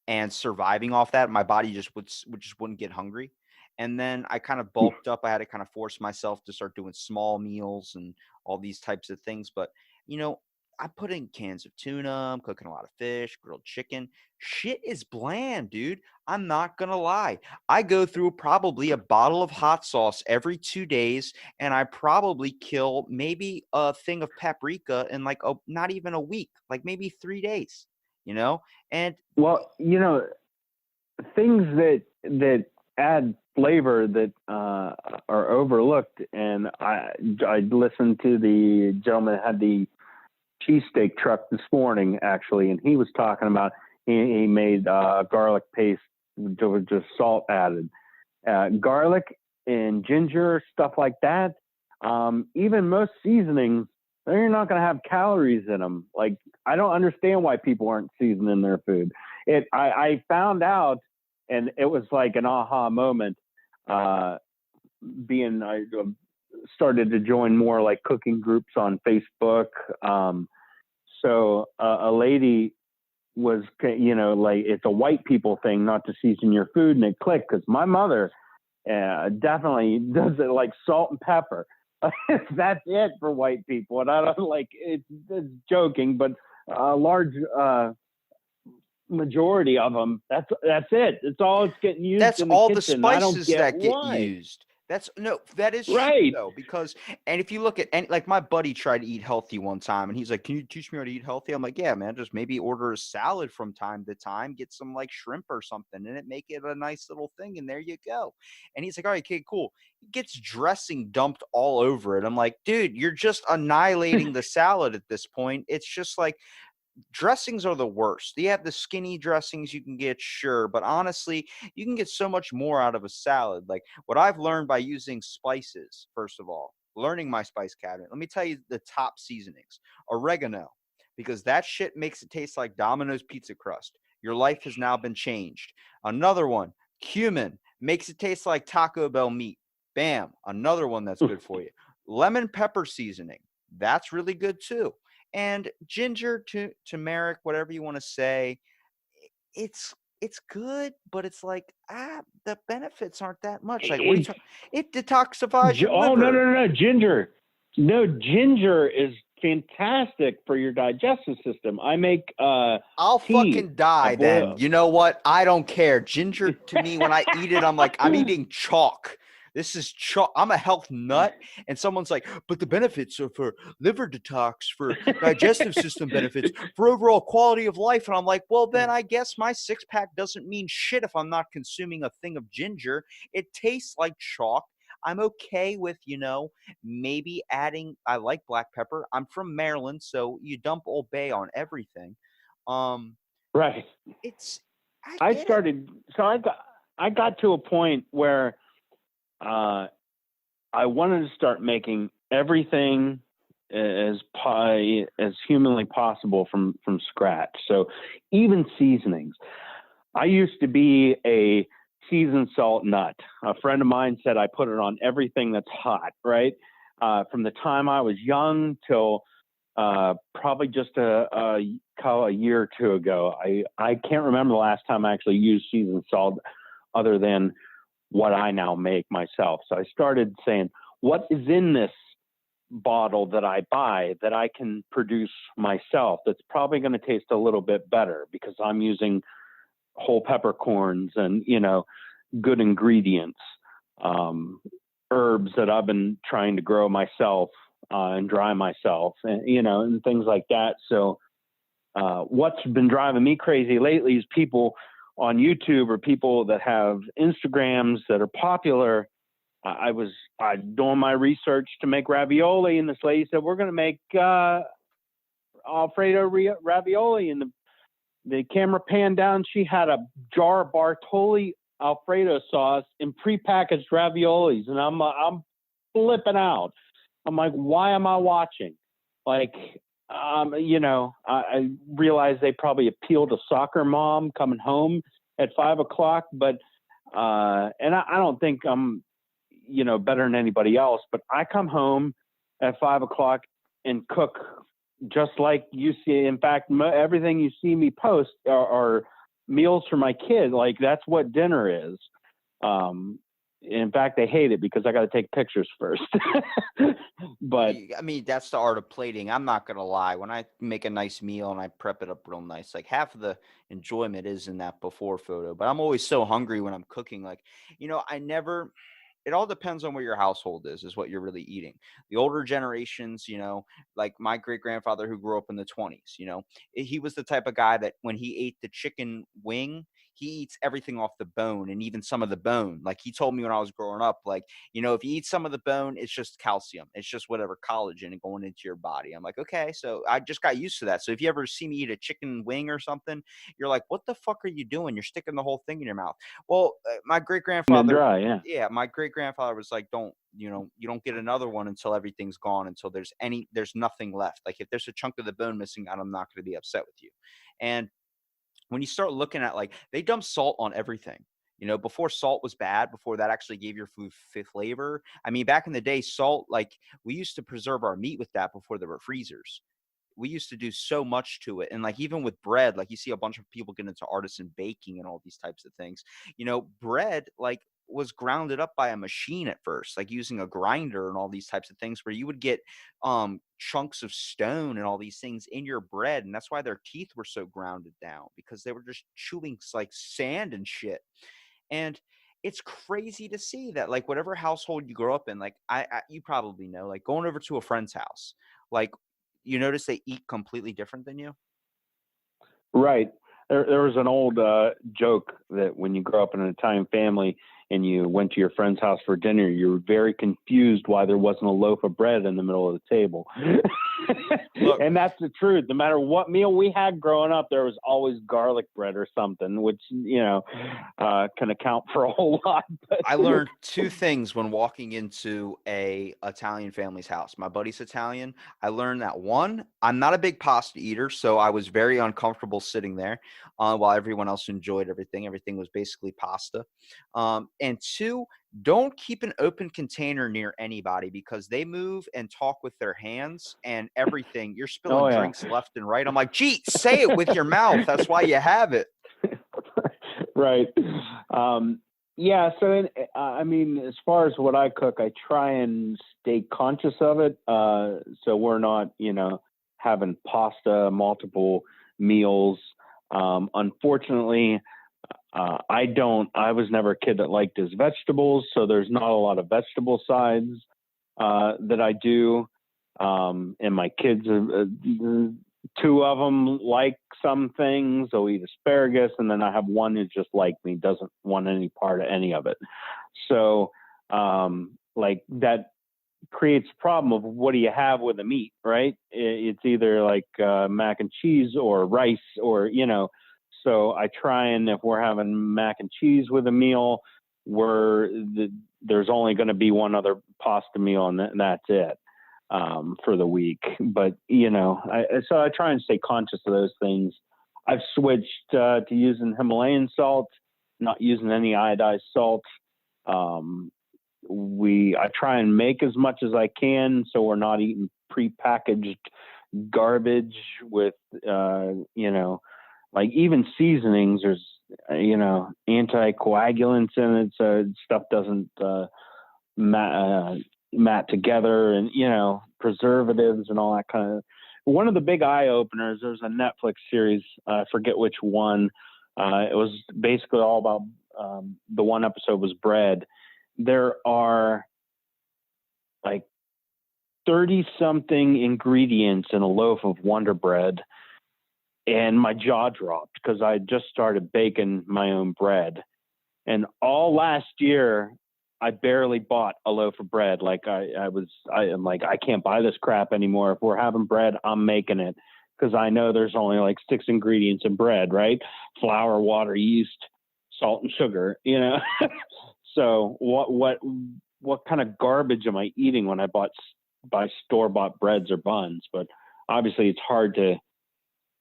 and surviving off that, my body just would just wouldn't get hungry. And then I kind of bulked up. I had to kind of force myself to start doing small meals and all these types of things. But you know, I put in cans of tuna. I'm cooking a lot of fish, grilled chicken. Shit is bland, dude. I'm not gonna lie. I go through probably a bottle of hot sauce every 2 days, and I probably kill maybe a thing of paprika in like not even a week, like maybe 3 days. You know, and Well, things that add flavor that are overlooked. And I listened to the gentleman that had the cheesesteak truck this morning, actually, and he was talking about he made garlic paste with just salt added, garlic and ginger, stuff like that. Even most seasonings, they're not going to have calories in them. Like, I don't understand why people aren't seasoning their food. I found out, and it was like an aha moment. I started to join more like cooking groups on Facebook. So a lady was, like, it's a white people thing not to season your food, and it clicked because my mother definitely does it like salt and pepper. That's it for white people, and I don't like it's joking, but a large majority of them, that's it. It's all it's getting used that's in the all the kitchen. I don't spices get that get why. used. That is true Right. though, because and if you look at any like my buddy tried to eat healthy one time and he's like, "Can you teach me how to eat healthy?" I'm like, "Yeah, man, just maybe order a salad from time to time, get some like shrimp or something and it make it a nice little thing and there you go." And he's like, "All right, okay, cool." He gets dressing dumped all over it. I'm like, "Dude, you're just annihilating the salad at this point." It's just like dressings are the worst. You have the skinny dressings you can get, sure, but honestly, you can get so much more out of a salad. Like what I've learned by using spices, first of all, learning my spice cabinet. Let me tell you the top seasonings. Oregano, because that shit makes it taste like Domino's pizza crust. Your life has now been changed. Another one, cumin, makes it taste like Taco Bell meat. Bam, another one that's good for you. Lemon pepper seasoning, that's really good too. And ginger to turmeric, whatever you want to say, it's good, but it's like the benefits aren't that much. Like what are you It's talking? It detoxifies your oh no liver. no no ginger. No, ginger is fantastic for your digestive system. I make I'll tea. fucking I die then. boil. You know what? I don't care. Ginger to me, when I eat it, I'm like, I'm eating chalk. This is chalk. I'm a health nut. And someone's like, but the benefits are for liver detox, for digestive system benefits, for overall quality of life. And I'm like, well, then I guess my six pack doesn't mean shit if I'm not consuming a thing of ginger. It tastes like chalk. I'm okay with, maybe adding, I like black pepper. I'm from Maryland, so you dump Old Bay on everything. Um, Right. it's I I get it. started. So I got to a point where uh, I wanted to start making everything as humanly possible from scratch. So even seasonings. I used to be a seasoned salt nut. A friend of mine said I put it on everything that's hot, right? From the time I was young till probably just a year or two ago. I can't remember the last time I actually used seasoned salt other than what I now make myself. So I started saying, what is in this bottle that I buy that I can produce myself that's probably going to taste a little bit better because I'm using whole peppercorns and, good ingredients, herbs that I've been trying to grow myself and dry myself and, and things like that. So what's been driving me crazy lately is people on YouTube or people that have Instagrams that are popular I was doing my research to make ravioli, and this lady said, we're going to make Alfredo ravioli. And the camera panned down. She had a jar of Bartoli Alfredo sauce and prepackaged raviolis. And I'm flipping out. I'm like, why am I watching? Like, I realized they probably appeal to soccer mom coming home at 5:00, but, and I don't think I'm, better than anybody else, but I come home at 5:00 and cook just like you see. In fact, everything you see me post are meals for my kid. Like, that's what dinner is. In fact, they hate it because I got to take pictures first. But I mean, that's the art of plating. I'm not gonna lie. When I make a nice meal and I prep it up real nice, like half of the enjoyment is in that before photo. But I'm always so hungry when I'm cooking. Like, I never. It all depends on where your household is what you're really eating. The older generations, like my great grandfather who grew up in the 20s, he was the type of guy that when he ate the chicken wing, he eats everything off the bone and even some of the bone. Like he told me when I was growing up, like, if you eat some of the bone, it's just calcium. It's just whatever collagen and going into your body. I'm like, okay. So I just got used to that. So if you ever see me eat a chicken wing or something, you're like, what the fuck are you doing? You're sticking the whole thing in your mouth. Well, my great grandfather, dry, yeah. yeah, my great grandfather was like, don't, you don't get another one until everything's gone, until there's nothing left. Like if there's a chunk of the bone missing out, I'm not going to be upset with you. And when you start looking at, like, they dump salt on everything. Before salt was bad, before that actually gave your food flavor. I mean, back in the day, salt, like we used to preserve our meat with that before there were freezers. We used to do so much to it. And like even with bread, like you see a bunch of people get into artisan baking and all these types of things. Bread like was grounded up by a machine at first, like using a grinder and all these types of things, where you would get chunks of stone and all these things in your bread. And that's why their teeth were so grounded down, because they were just chewing like sand and shit. And it's crazy to see that, like, whatever household you grow up in, like you probably know, like going over to a friend's house, like you notice they eat completely different than you. Right. There was an old joke that when you grow up in an Italian family and you went to your friend's house for dinner, you were very confused why there wasn't a loaf of bread in the middle of the table. Look, and that's the truth. No matter what meal we had growing up, there was always garlic bread or something, which, can account for a whole lot. But I learned two things when walking into a Italian family's house. My buddy's Italian. I learned that, one, I'm not a big pasta eater, so I was very uncomfortable sitting there while everyone else enjoyed everything. Everything was basically pasta. And two, don't keep an open container near anybody, because they move and talk with their hands and everything. You're spilling drinks left and right. I'm like, gee, say it with your mouth. That's why you have it. Right. Yeah. So, I mean, as far as what I cook, I try and stay conscious of it. So we're not, having pasta, multiple meals. Unfortunately, I was never a kid that liked his vegetables, so there's not a lot of vegetable sides that I do. And my kids, two of them like some things. They'll eat asparagus, and then I have one who's just like me, doesn't want any part of any of it. So, like that creates a problem of what do you have with the meat, right? It's either like mac and cheese or rice or, So I try, and if we're having mac and cheese with a meal, there's only going to be one other pasta meal, and that's it for the week. But so I try and stay conscious of those things. I've switched to using Himalayan salt, not using any iodized salt. I try and make as much as I can, so we're not eating prepackaged garbage with like even seasonings, there's, anticoagulants in it. So stuff doesn't mat together, and, preservatives and all that kind of. One of the big eye openers, there's a Netflix series, I forget which one. It was basically all about, the one episode was bread. There are like 30 something ingredients in a loaf of Wonder Bread. And my jaw dropped because I just started baking my own bread. And all last year, I barely bought a loaf of bread. Like I am like, I can't buy this crap anymore. If we're having bread, I'm making it, because I know there's only like 6 ingredients in bread, right? Flour, water, yeast, salt, and sugar, you know? So what kind of garbage am I eating when I buy store-bought breads or buns? But obviously it's hard to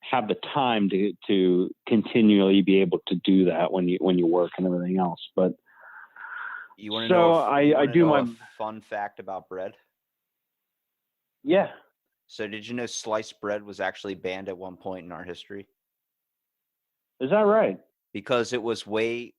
have the time to continually be able to do that when you work and everything else. But You want to so know? I do know my a fun fact about bread? yeah. So did you know sliced bread was actually banned at one point in our history? Is that right? Because it was way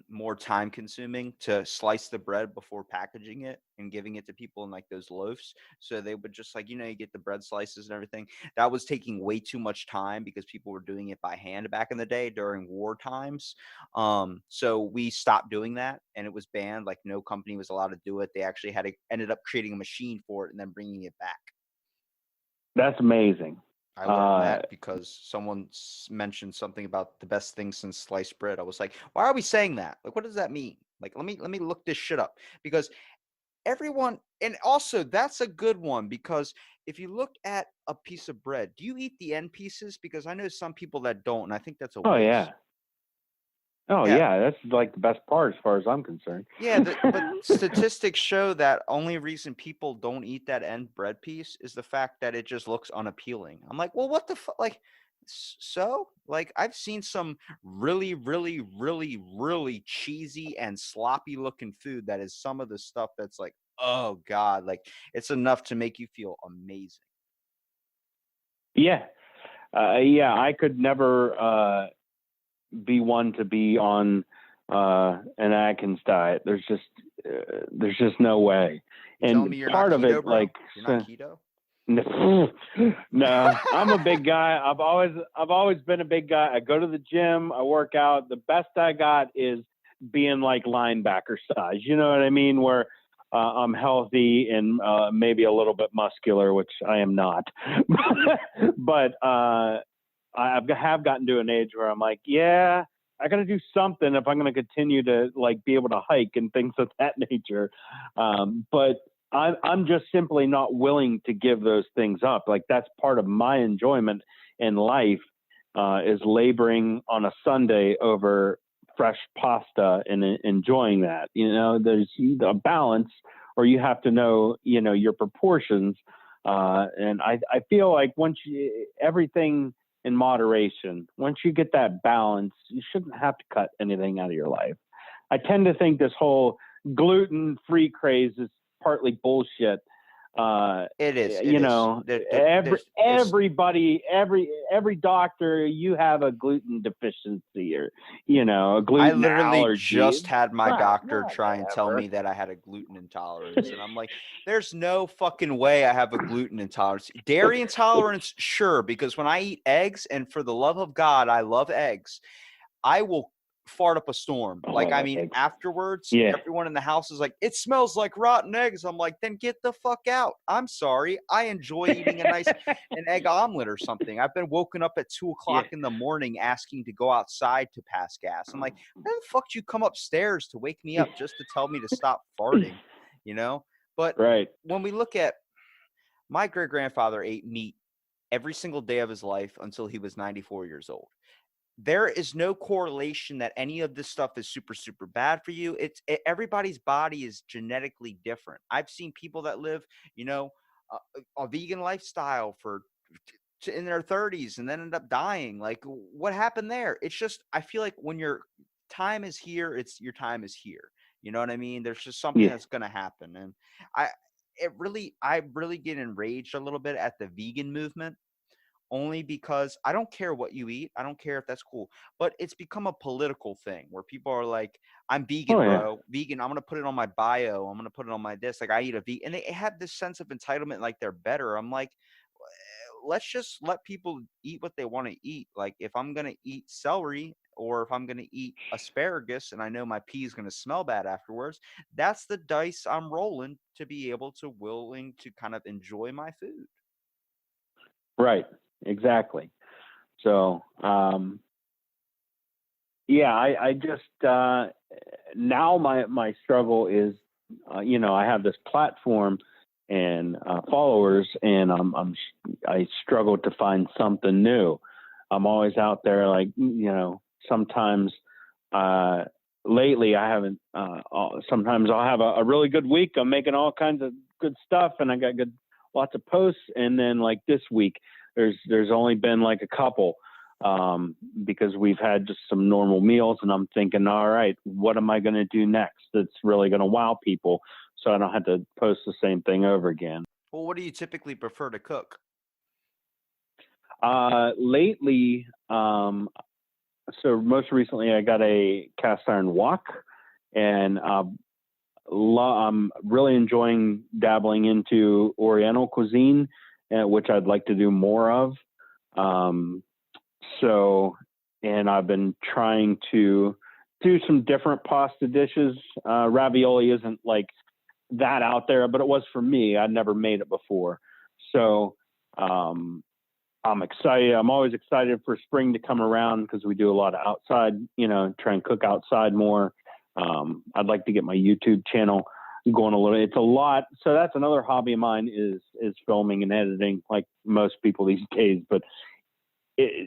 more time consuming to slice the bread before packaging it and giving it to people in like those loaves. So they would just like, you get the bread slices and everything. That was taking way too much time because people were doing it by hand back in the day during war times. So we stopped doing that and it was banned. Like no company was allowed to do it. They actually ended up creating a machine for it and then bringing it back. That's amazing. I learned that because someone mentioned something about the best thing since sliced bread. I was like, why are we saying that? Like, what does that mean? Like, let me look this shit up, because everyone, and also that's a good one, because if you look at a piece of bread, do you eat the end pieces? Because I know some people that don't, and I think that's a Oh waste. yeah. Oh yeah, that's like the best part as far as I'm concerned. Yeah, but statistics show that only reason people don't eat that end bread piece is the fact that it just looks unappealing. I'm like, well, what the fuck? Like, so? Like, I've seen some really, really, really, really cheesy and sloppy looking food that is some of the stuff that's like, oh God, like it's enough to make you feel amazing. Yeah. Yeah, I could never be one to be on an Atkins diet. There's just no way. You telling me And you're part not of keto, it, bro? like, You're not keto? no, I'm a big guy. I've always been a big guy. I go to the gym, I work out. The best I got is being like linebacker size. You know what I mean? Where I'm healthy and maybe a little bit muscular, which I am not. But I have gotten to an age where I'm like, yeah, I got to do something if I'm going to continue to like be able to hike and things of that nature. But I'm just simply not willing to give those things up. Like that's part of my enjoyment in life, is laboring on a Sunday over fresh pasta and enjoying that. There's a balance, or you have to know, your proportions. And I feel like everything in moderation, once you get that balance, you shouldn't have to cut anything out of your life. I tend to think this whole gluten-free craze is partly bullshit. It is. Everybody, every doctor, you have a gluten deficiency or a gluten I literally allergy. just had my doctor try and tell whatever. me that I had a gluten intolerance, and I'm like, there's no fucking way I have a gluten intolerance. Dairy intolerance, sure, because when I eat eggs, and for the love of God, I love eggs, I will fart up a storm. Like, I mean, afterwards, everyone in the house is like, it smells like rotten eggs. I'm like, then get the fuck out. I'm sorry. I enjoy eating an egg omelet or something. I've been woken up at 2:00 in the morning asking to go outside to pass gas. I'm like, why the fuck did you come upstairs to wake me up just to tell me to stop farting? But when we look at, my great grandfather ate meat every single day of his life until he was 94 years old. There is no correlation that any of this stuff is super, super bad for you. Everybody's body is genetically different. I've seen people that live, a vegan lifestyle in their 30s and then end up dying. Like, what happened there? It's just, I feel like when your time is here, your time is here. You know what I mean? There's just something that's going to happen. And I really get enraged a little bit at the vegan movement. Only because I don't care what you eat. I don't care if that's cool. But it's become a political thing where people are like, I'm vegan, bro. Vegan. I'm going to put it on my bio. I'm going to put it on my this. Like, I eat a vegan. And they have this sense of entitlement like they're better. I'm like, let's just let people eat what they want to eat. Like, if I'm going to eat celery or if I'm going to eat asparagus and I know my pee is going to smell bad afterwards, that's the dice I'm rolling to be willing to kind of enjoy my food. Right. Exactly. So, yeah, I just now my struggle is, I have this platform and followers, and I struggle to find something new. I'm always out there, like, sometimes lately I haven't. Sometimes I'll have a really good week. I'm making all kinds of good stuff, and I got lots of posts. And then like this week, there's only been like a couple, because we've had just some normal meals, and I'm thinking, all right, what am I going to do next that's really going to wow people, so I don't have to post the same thing over again. Well, what do you typically prefer to cook? Lately, so most recently I got a cast iron wok, and I'm really enjoying dabbling into Oriental cuisine, which I'd like to do more of. Um, so, and I've been trying to do some different pasta dishes. Ravioli isn't like that out there, but it was for me. I'd never made it before. So, I'm excited. I'm always excited for spring to come around, because we do a lot of outside, try and cook outside more. I'd like to get my YouTube channel going a little. It's a lot. So that's another hobby of mine, is filming and editing, like most people these days. But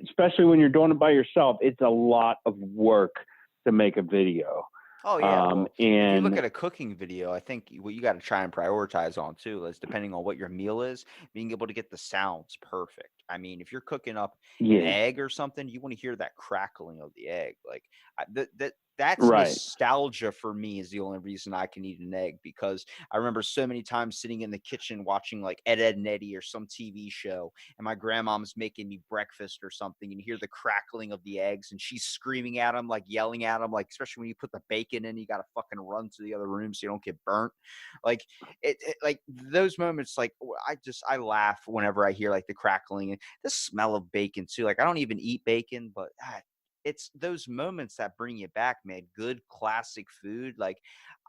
especially when you're doing it by yourself, it's a lot of work to make a video. Oh yeah, well, if you look And at a cooking video, I think what you got to try and prioritize on too is, depending on what your meal is, being able to get the sounds perfect. I mean, if you're cooking up an yeah, egg or something, you want to hear that crackling of the egg. Like that's right. nostalgia for me, is the only reason I can eat an egg, because I remember so many times sitting in the kitchen watching like Ed and Eddie or some TV show, and my grandmom's making me breakfast or something, and you hear the crackling of the eggs, and she's screaming at them, like yelling at them, like especially when you put the bacon in, you got to fucking run to the other room so you don't get burnt. Like like those moments, like I laugh whenever I hear like the crackling and the smell of bacon too. Like I don't even eat bacon, but it's those moments that bring you back, man. Good classic food. Like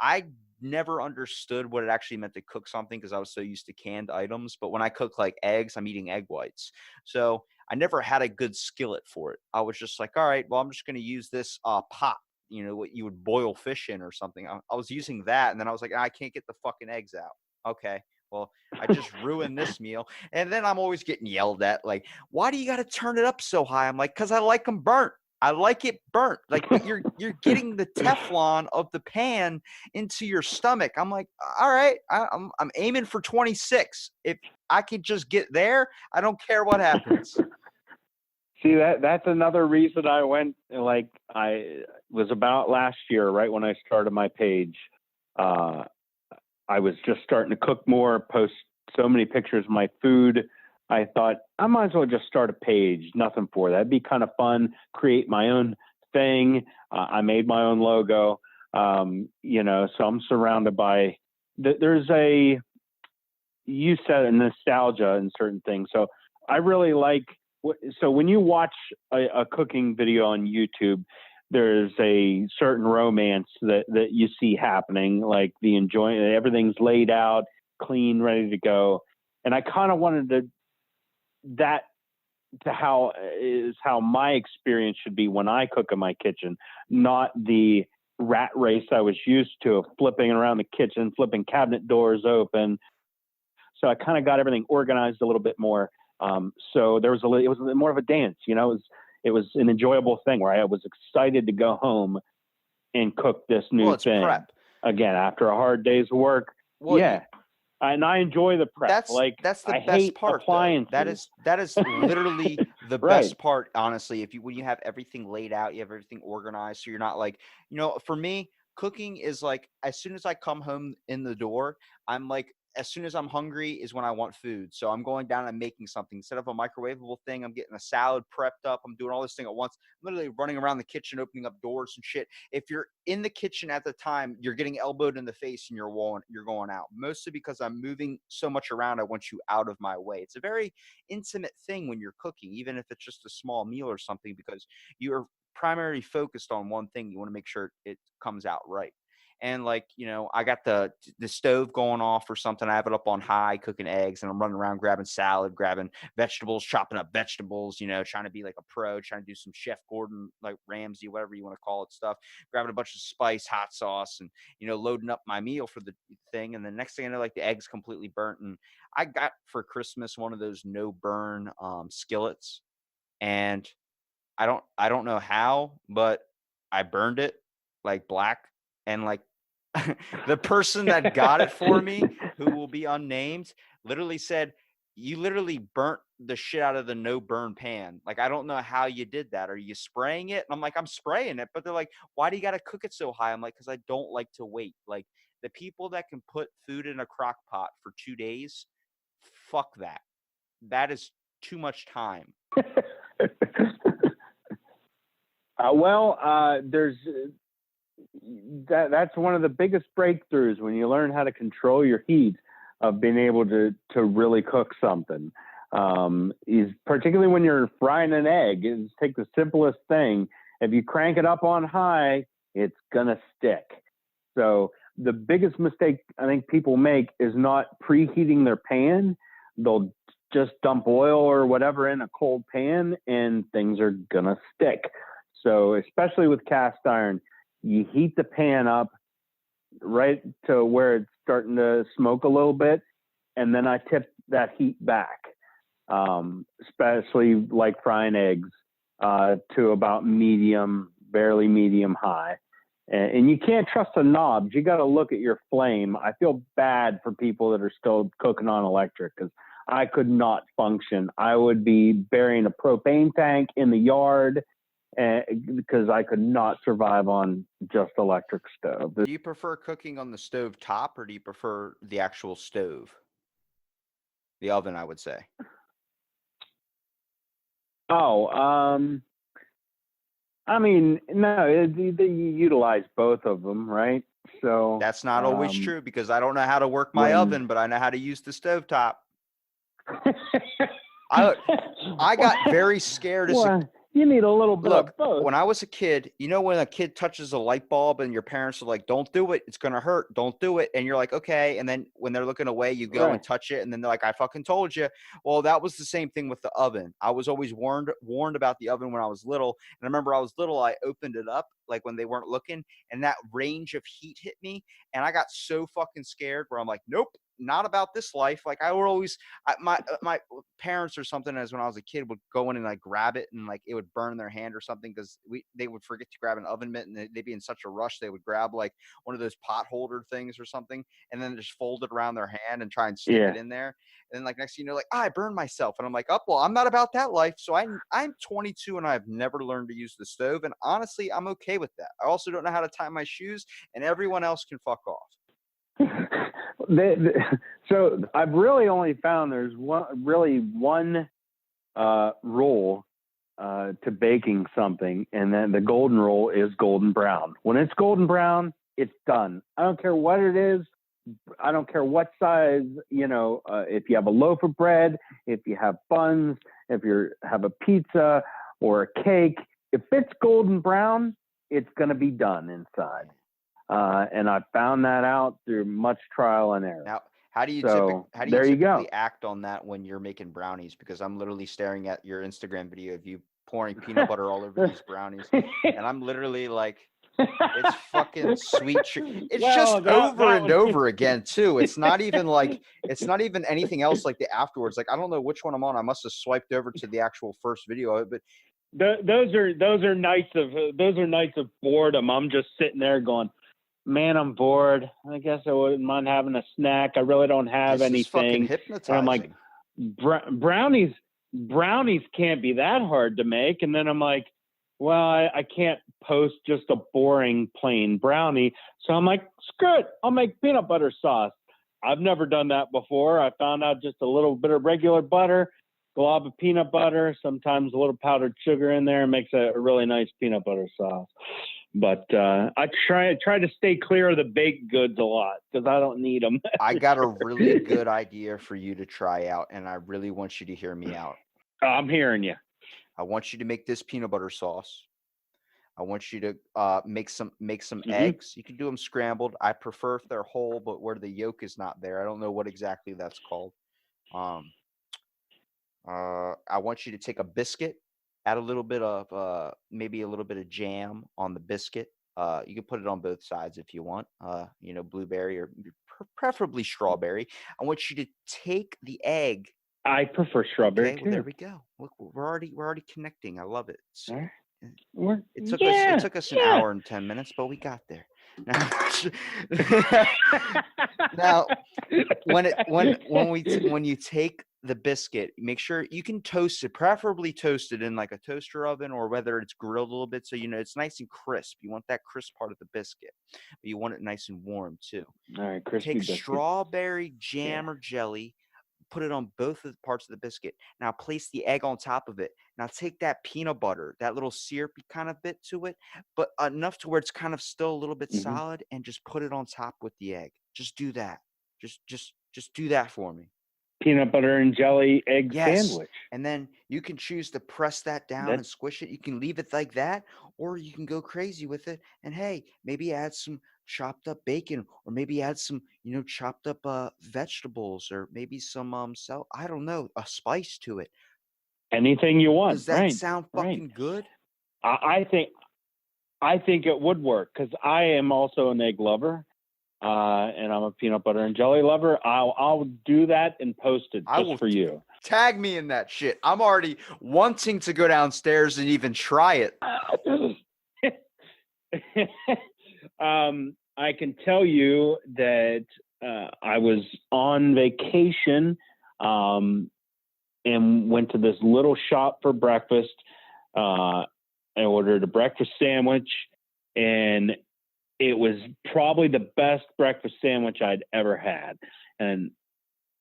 I never understood what it actually meant to cook something, because I was so used to canned items. But when I cook like eggs, I'm eating egg whites. So I never had a good skillet for it. I was just like, all right, well, I'm just going to use this pot, what you would boil fish in or something. I was using that, and then I was like, I can't get the fucking eggs out. Okay, well, I just ruined this meal. And then I'm always getting yelled at, like, why do you got to turn it up so high? I'm like, because I like them burnt. I like it burnt. Like, but you're getting the Teflon of the pan into your stomach. I'm like, all right, I'm aiming for 26. If I can just get there, I don't care what happens. See, that's another reason I went, like, I was about last year, right when I started my page. I was just starting to cook more, post so many pictures of my food. I thought I might as well just start a page. Nothing for that. It'd be kind of fun. Create my own thing. I made my own logo. So I'm surrounded by. There's you said a nostalgia in certain things. So I really like. So when you watch a cooking video on YouTube, there's a certain romance that you see happening, like the enjoyment, everything's laid out, clean, ready to go. And I kind of wanted how my experience should be when I cook in my kitchen, not the rat race I was used to of flipping around the kitchen, flipping cabinet doors open. So I kind of got everything organized a little bit more. So it was more of a dance, it was an enjoyable thing where I was excited to go home and cook this new Well, it's thing prep. again after a hard day's work. Well, Yeah. And I enjoy the prep. That's the I best hate part, though. appliances. That is literally the Right. best part, honestly. When you have everything laid out, you have everything organized, so you're not like, for me, cooking is like, as soon as I come home in the door, I'm like, as soon as I'm hungry is when I want food. So I'm going down and making something instead of a microwavable thing. I'm getting a salad prepped up. I'm doing all this thing at once. I'm literally running around the kitchen, opening up doors and shit. If you're in the kitchen at the time, you're getting elbowed in the face and you're going out. Mostly because I'm moving so much around, I want you out of my way. It's a very intimate thing when you're cooking, even if it's just a small meal or something, because you're primarily focused on one thing. You want to make sure it comes out right. and like, I got the stove going off or something. I have it up on high, cooking eggs, and I'm running around grabbing salad, grabbing vegetables, chopping up vegetables, trying to be like a pro, trying to do some Chef Gordon, like Ramsay, whatever you want to call it stuff, grabbing a bunch of spice, hot sauce, and, loading up my meal for the thing. And the next thing I know, like the egg's completely burnt. And I got for Christmas one of those no burn skillets. And I don't know how, but I burned it like black. And like the person that got it for me, who will be unnamed, literally said, "You literally burnt the shit out of the no burn pan. Like, I don't know how you did that. Are you spraying it?" And I'm like, "I'm spraying it." But they're like, "Why do you got to cook it so high?" I'm like, "Because I don't like to wait." Like, the people that can put food in a crock pot for 2 days, fuck that. That is too much time. There's that's one of the biggest breakthroughs when you learn how to control your heat of being able to really cook something. Is particularly when you're frying an egg, is take the simplest thing. If you crank it up on high, it's gonna stick. So the biggest mistake I think people make is not preheating their pan. They'll just dump oil or whatever in a cold pan and things are gonna stick. So especially with cast iron, you heat the pan up right to where it's starting to smoke a little bit, and then I tip that heat back, especially like frying eggs, to about medium, barely medium high. And you can't trust the knobs. You got to look at your flame. I feel bad for people that are still cooking on electric because I could not function. I would be burying a propane tank in the yard because I could not survive on just electric stove. Do you prefer cooking on the stove top, or do you prefer the actual stove? The oven, I would say. I mean, no, you utilize both of them, right? So that's not always true, because I don't know how to work my oven, but I know how to use the stove top. I got very scared as you need a little bit of both. When I was a kid, when a kid touches a light bulb and your parents are like, "Don't do it. It's going to hurt. Don't do it." And you're like, "Okay." And then when they're looking away, you go and touch it. And then they're like, "I fucking told you." Well, that was the same thing with the oven. I was always warned about the oven when I was little. And I remember I was little, I opened it up like when they weren't looking, and that range of heat hit me. And I got so fucking scared where I'm like, "Nope. Not about this life." Like, I would always, my parents or something, as when I was a kid, would go in and like grab it, and like it would burn their hand or something, because they would forget to grab an oven mitt, and they'd be in such a rush they would grab like one of those pot holder things or something, and then just fold it around their hand and try and stick it in there. And then like next thing you know, like, I burned myself, and I'm like, "Oh, well, I'm not about that life." So I'm 22 and I've never learned to use the stove, and honestly, I'm okay with that. I also don't know how to tie my shoes, and everyone else can fuck off. So I've really only found there's one rule to baking something, and then the golden rule is golden brown. When it's golden brown, it's done. I don't care what it is. I don't care what size, if you have a loaf of bread, if you have buns, if you have a pizza or a cake, if it's golden brown, it's going to be done inside. And I found that out through much trial and error. Now, how do you typically act on that when you're making brownies? Because I'm literally staring at your Instagram video of you pouring peanut butter all over these brownies, and I'm literally like, it's fucking sweet. It's just over and over again too. It's not even anything else like the afterwards. Like, I don't know which one I'm on. I must have swiped over to the actual first video of it, but those are nights of boredom. I'm just sitting there going, "Man, I'm bored. I guess I wouldn't mind having a snack. I really don't have anything." And I'm like, brownies can't be that hard to make. And then I'm like, well, I can't post just a boring plain brownie. So I'm like, screw it. I'll make peanut butter sauce. I've never done that before. I found out just a little bit of regular butter, glob of peanut butter, sometimes a little powdered sugar in there, and makes a really nice peanut butter sauce. But I try to stay clear of the baked goods a lot because I don't need them. I got a really good idea for you to try out, and I really want you to hear me out. I'm hearing you. I want you to make this peanut butter sauce. I want you to make some Hmm. eggs. You can do them scrambled. I prefer if they're whole, but where the yolk is not there. I don't know what exactly that's called. Um, I want you to take a biscuit, add a little bit of maybe a little bit of jam on the biscuit. You can put it on both sides if you want. Blueberry or preferably strawberry. I want you to take the egg. I prefer strawberry Okay, well there too. we go. Look, we're already connecting. I love it. All right. Uh, It took us it Yeah, took us an yeah. hour and 10 minutes, but we got there. Now, when you take the biscuit, make sure you can toast it, preferably toast it in like a toaster oven or whether it's grilled a little bit so it's nice and crisp. You want that crisp part of the biscuit, but you want it nice and warm too. All right, crispy Take biscuit. strawberry Yeah. jam or jelly, put it on both of the parts of the biscuit. Now place the egg on top of it. Now take that peanut butter, that little syrupy kind of bit to it, but enough to where it's kind of still a little bit Hmm. solid, and just put it on top with the egg. Just do that. Just do that for me. Peanut butter and jelly egg Yes. sandwich. And then you can choose to press that down That and squish it. You can leave it like that, or you can go crazy with it. And hey, maybe add some chopped up bacon, or maybe add some, chopped up vegetables, or maybe some I don't know, a spice to it. anything you want. Does that Right. sound Right. fucking good? I think it would work because I am also an egg lover, and I'm a peanut butter and jelly lover. I'll do that and post it I just will for you. tag me in that shit. I'm already wanting to go downstairs and even try it. I can tell you that I was on vacation and went to this little shop for breakfast. I ordered a breakfast sandwich, and it was probably the best breakfast sandwich I'd ever had. And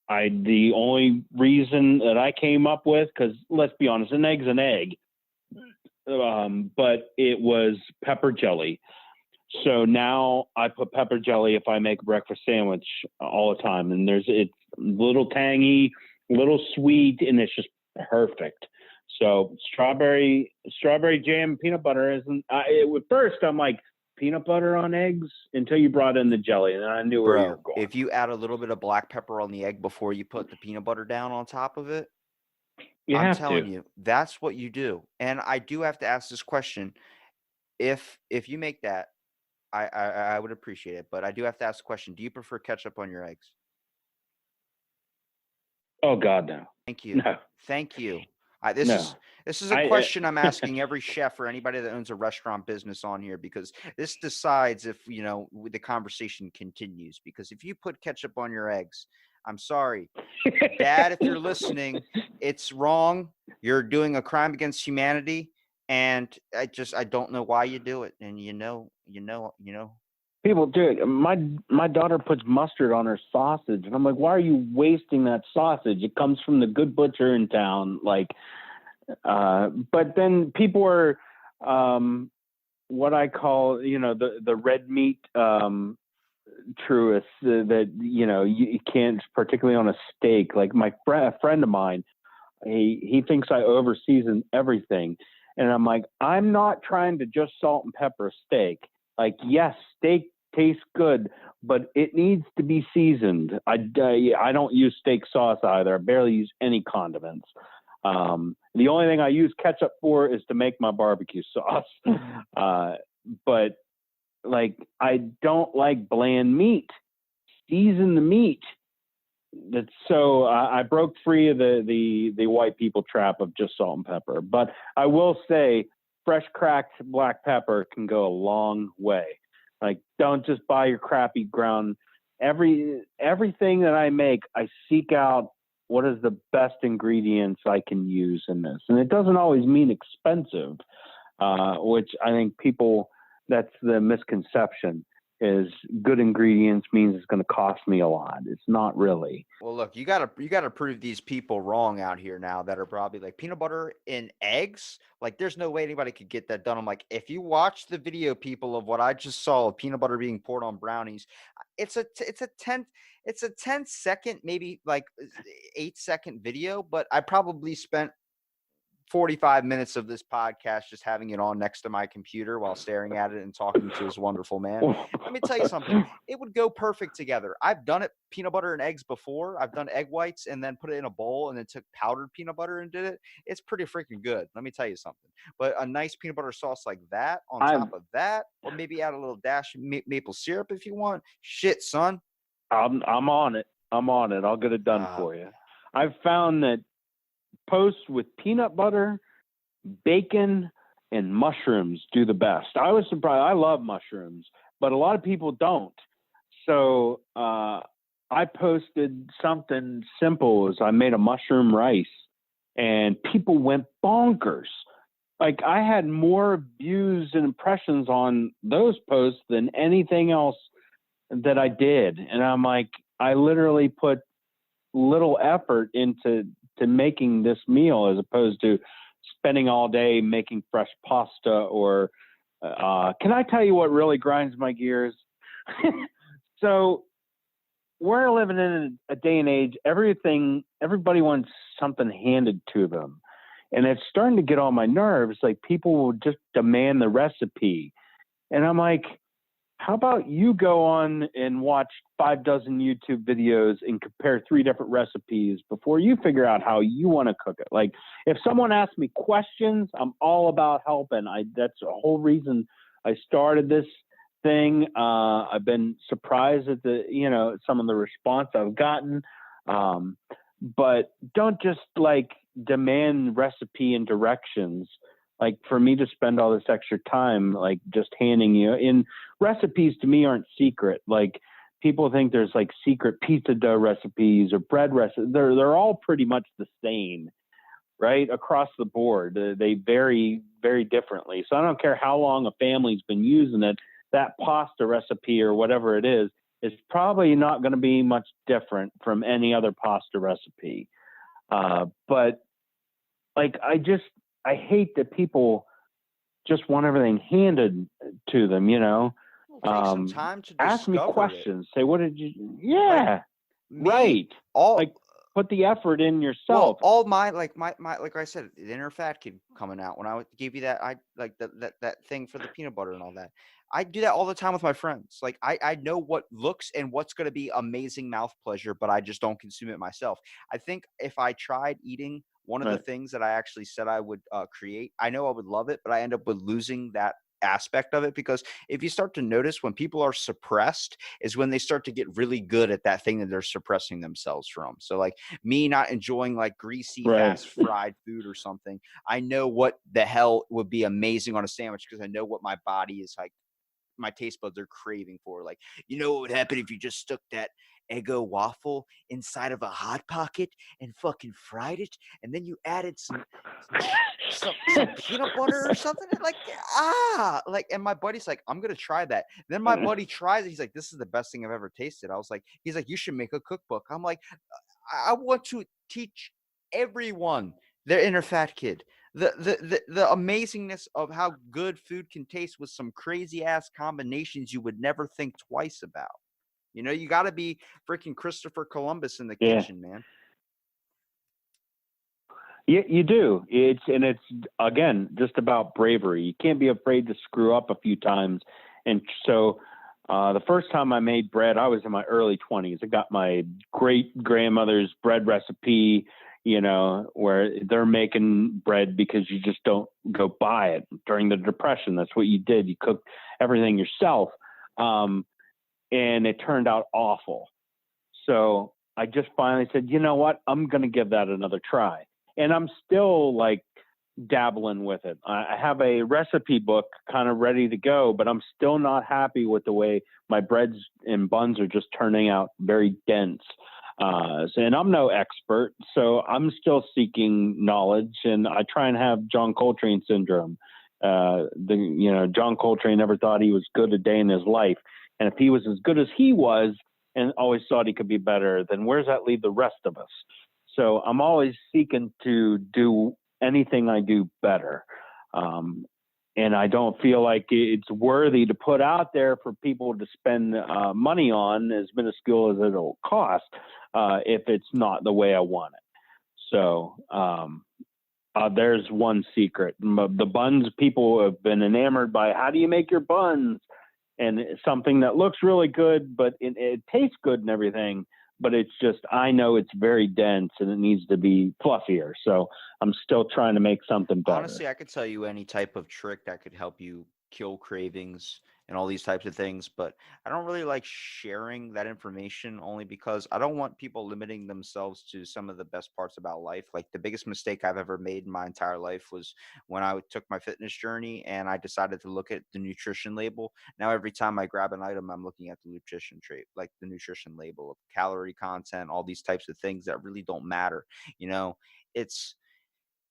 the only reason that I came up with, because let's be honest, an egg's an egg, but it was pepper jelly. So now I put pepper jelly if I make a breakfast sandwich all the time, and it's a little tangy, a little sweet, and it's just perfect. So strawberry jam, peanut butter isn't. At first, I'm like peanut butter on eggs until you brought in the jelly, and I knew where you were Bro, going. if you add a little bit of black pepper on the egg before you put the peanut butter down on top of it, You I'm have telling to. you, that's what you do. And I do have to ask this question. If you make that, I would appreciate it. But I do have to ask the question, do you prefer ketchup on your eggs? Oh God, no, Thank you. no, Thank you. no. This is a question I'm asking every chef or anybody that owns a restaurant business on here, because this decides if, the conversation continues. Because if you put ketchup on your eggs, I'm sorry, Dad, if you're listening, it's wrong. You're doing a crime against humanity, and I don't know why you do it. And People do it. My daughter puts mustard on her sausage, and I'm like, why are you wasting that sausage? It comes from the good butcher in town. Like, but then people are what I call, the red meat truists that you can't, particularly on a steak. Like a friend of mine, he thinks I overseason everything, and I'm like, I'm not trying to just salt and pepper a steak. Like, yes, steak tastes good, but it needs to be seasoned. I don't use steak sauce either. I barely use any condiments. The only thing I use ketchup for is to make my barbecue sauce. But like, I don't like bland meat. Season the meat. So I broke free of the white people trap of just salt and pepper. But I will say, fresh cracked black pepper can go a long way. Like, don't just buy your crappy ground. Everything that I make, I seek out what is the best ingredients I can use in this. And it doesn't always mean expensive, which I think that's the misconception, is good ingredients means it's going to cost me a lot. It's not really. Well, look, you gotta prove these people wrong out here now that are probably like, peanut butter in eggs. Like, there's no way anybody could get that done. I'm like, if you watch the video, people, of what I just saw of peanut butter being poured on brownies, it's a 10-second, maybe like 8-second video, but I probably spent 45 minutes of this podcast just having it on next to my computer while staring at it and talking to this wonderful man. Let me tell you something. It would go perfect together. I've done it peanut butter and eggs before. I've done egg whites and then put it in a bowl and then took powdered peanut butter and did it. It's pretty freaking good. Let me tell you something. But a nice peanut butter sauce like that on top of that, or maybe add a little dash of maple syrup if you want. Shit, son. I'm on it. I'm on it. I'll get it done for you. I've found that posts with peanut butter, bacon, and mushrooms do the best. I was surprised. I love mushrooms, but a lot of people don't. So I posted something simple as I made a mushroom rice, and people went bonkers. Like, I had more views and impressions on those posts than anything else that I did. And I'm like, I literally put little effort into making this meal as opposed to spending all day making fresh pasta or can I tell you what really grinds my gears? So we're living in a day and age, everybody wants something handed to them. And it's starting to get on my nerves. Like, people will just demand the recipe. And I'm like, how about you go on and watch 6 YouTube videos and compare 3 different recipes before you figure out how you want to cook it? Like, if someone asks me questions, I'm all about helping. That's the whole reason I started this thing. I've been surprised at some of the response I've gotten. But don't just like demand recipe and directions. Like, for me to spend all this extra time, like, just handing you in recipes, to me, aren't secret. Like, people think there's like secret pizza dough recipes or bread recipes. They're all pretty much the same, right? Across the board. They vary very differently. So I don't care how long a family's been using it. That pasta recipe or whatever it is probably not going to be much different from any other pasta recipe. But like, I hate that people just want everything handed to them, Take some time to ask me discover questions. Say, what did you, yeah, right. All Like, put the effort in well, yourself. all my like I said, the inner fat kid coming out when I gave you that, I like that thing for the peanut butter and all that. I do that all the time with my friends. Like, I know what looks and what's going to be amazing mouth pleasure, but I just don't consume it myself. I think if I tried eating one of the Right. things that I actually said I would create, I know I would love it, but I end up with losing that aspect of it, because if you start to notice, when people are suppressed is when they start to get really good at that thing that they're suppressing themselves from. So like me not enjoying like greasy Right. fast fried food or something, I know what the hell would be amazing on a sandwich, because I know what my body is like, my taste buds are craving for. Like, what would happen if you just stuck that Eggo waffle inside of a hot pocket and fucking fried it, and then you added some peanut butter or something, and and my buddy's like, I'm gonna try that. Then my buddy tries it. He's like, this is the best thing I've ever tasted. I was like, he's like, you should make a cookbook. I'm like, I want to teach everyone their inner fat kid. The amazingness of how good food can taste with some crazy ass combinations you would never think twice about. You got to be freaking Christopher Columbus in the Yeah. kitchen, man. Yeah, you do. It's again just about bravery. You can't be afraid to screw up a few times. And so the first time I made bread, I was in my early 20s. I got my great grandmother's bread recipe, where they're making bread because you just don't go buy it. During the Depression, that's what you did. You cooked everything yourself. And it turned out awful. So I just finally said, you know what? I'm going to give that another try. And I'm still like dabbling with it. I have a recipe book kind of ready to go, but I'm still not happy with the way my breads and buns are just turning out very dense. And I'm no expert, so I'm still seeking knowledge, and I try and have John Coltrane syndrome. John Coltrane never thought he was good a day in his life. And if he was as good as he was and always thought he could be better, then where does that leave the rest of us? So I'm always seeking to do anything I do better. And I don't feel like it's worthy to put out there for people to spend money on, as minuscule as it'll cost, if it's not the way I want it. So There's one secret. The buns, people have been enamored by, how do you make your buns? And it's something that looks really good, but it tastes good and everything. But it's just, I know it's very dense and it needs to be fluffier. So I'm still trying to make something better. Honestly, I could tell you any type of trick that could help you kill cravings and all these types of things, but I don't really like sharing that information only because I don't want people limiting themselves to some of the best parts about life. Like the biggest mistake I've ever made in my entire life was when I took my fitness journey and I decided to look at the nutrition label. Now every time I grab an item, I'm looking at the nutrition trait, like the nutrition label of calorie content, all these types of things that really don't matter. You know, it's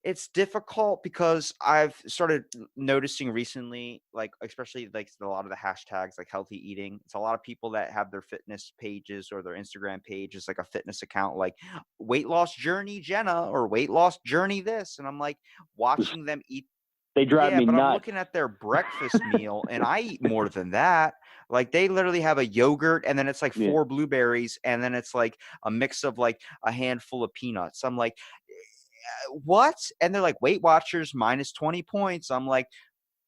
it's difficult because I've started noticing recently, like especially like a lot of the hashtags like healthy eating. It's a lot of people that have their fitness pages or their Instagram page is like a fitness account, like weight loss journey Jenna or weight loss journey this, and I'm like watching them eat. They drive Yeah, me but I'm nuts. looking at their breakfast meal and I eat more than that. Like they literally have a yogurt and then it's like Yeah. 4 blueberries and then it's like a mix of like a handful of peanuts. I'm like, what? And they're like, Weight Watchers minus 20 points. I'm like,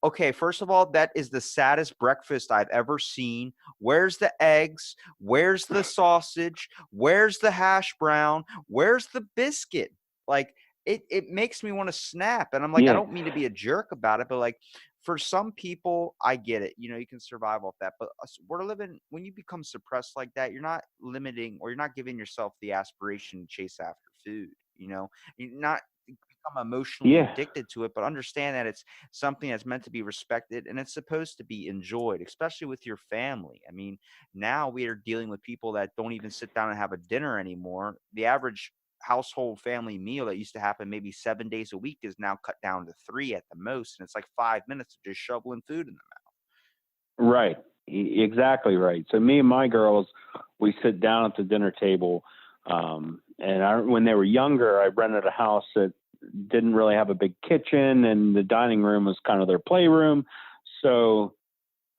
okay, first of all, that is the saddest breakfast I've ever seen. Where's the eggs? Where's the sausage? Where's the hash brown? Where's the biscuit? Like, it makes me want to snap. And I'm like, I Yeah. don't mean to be a jerk about it, but like, for some people, I get it. You know, you can survive off that. But we're living, when you become suppressed like that, you're not limiting or you're not giving yourself the aspiration to chase after food. You know, you're not become emotionally Yeah. addicted to it, but understand that it's something that's meant to be respected and it's supposed to be enjoyed, especially with your family. I mean, now we are dealing with people that don't even sit down and have a dinner anymore. The average household family meal that used to happen maybe 7 days a week is now cut down to three at the most. And it's like 5 minutes of just shoveling food in them. Right. Exactly right. So me and my girls, we sit down at the dinner table. When they were younger, I rented a house that didn't really have a big kitchen, and the dining room was kind of their playroom. So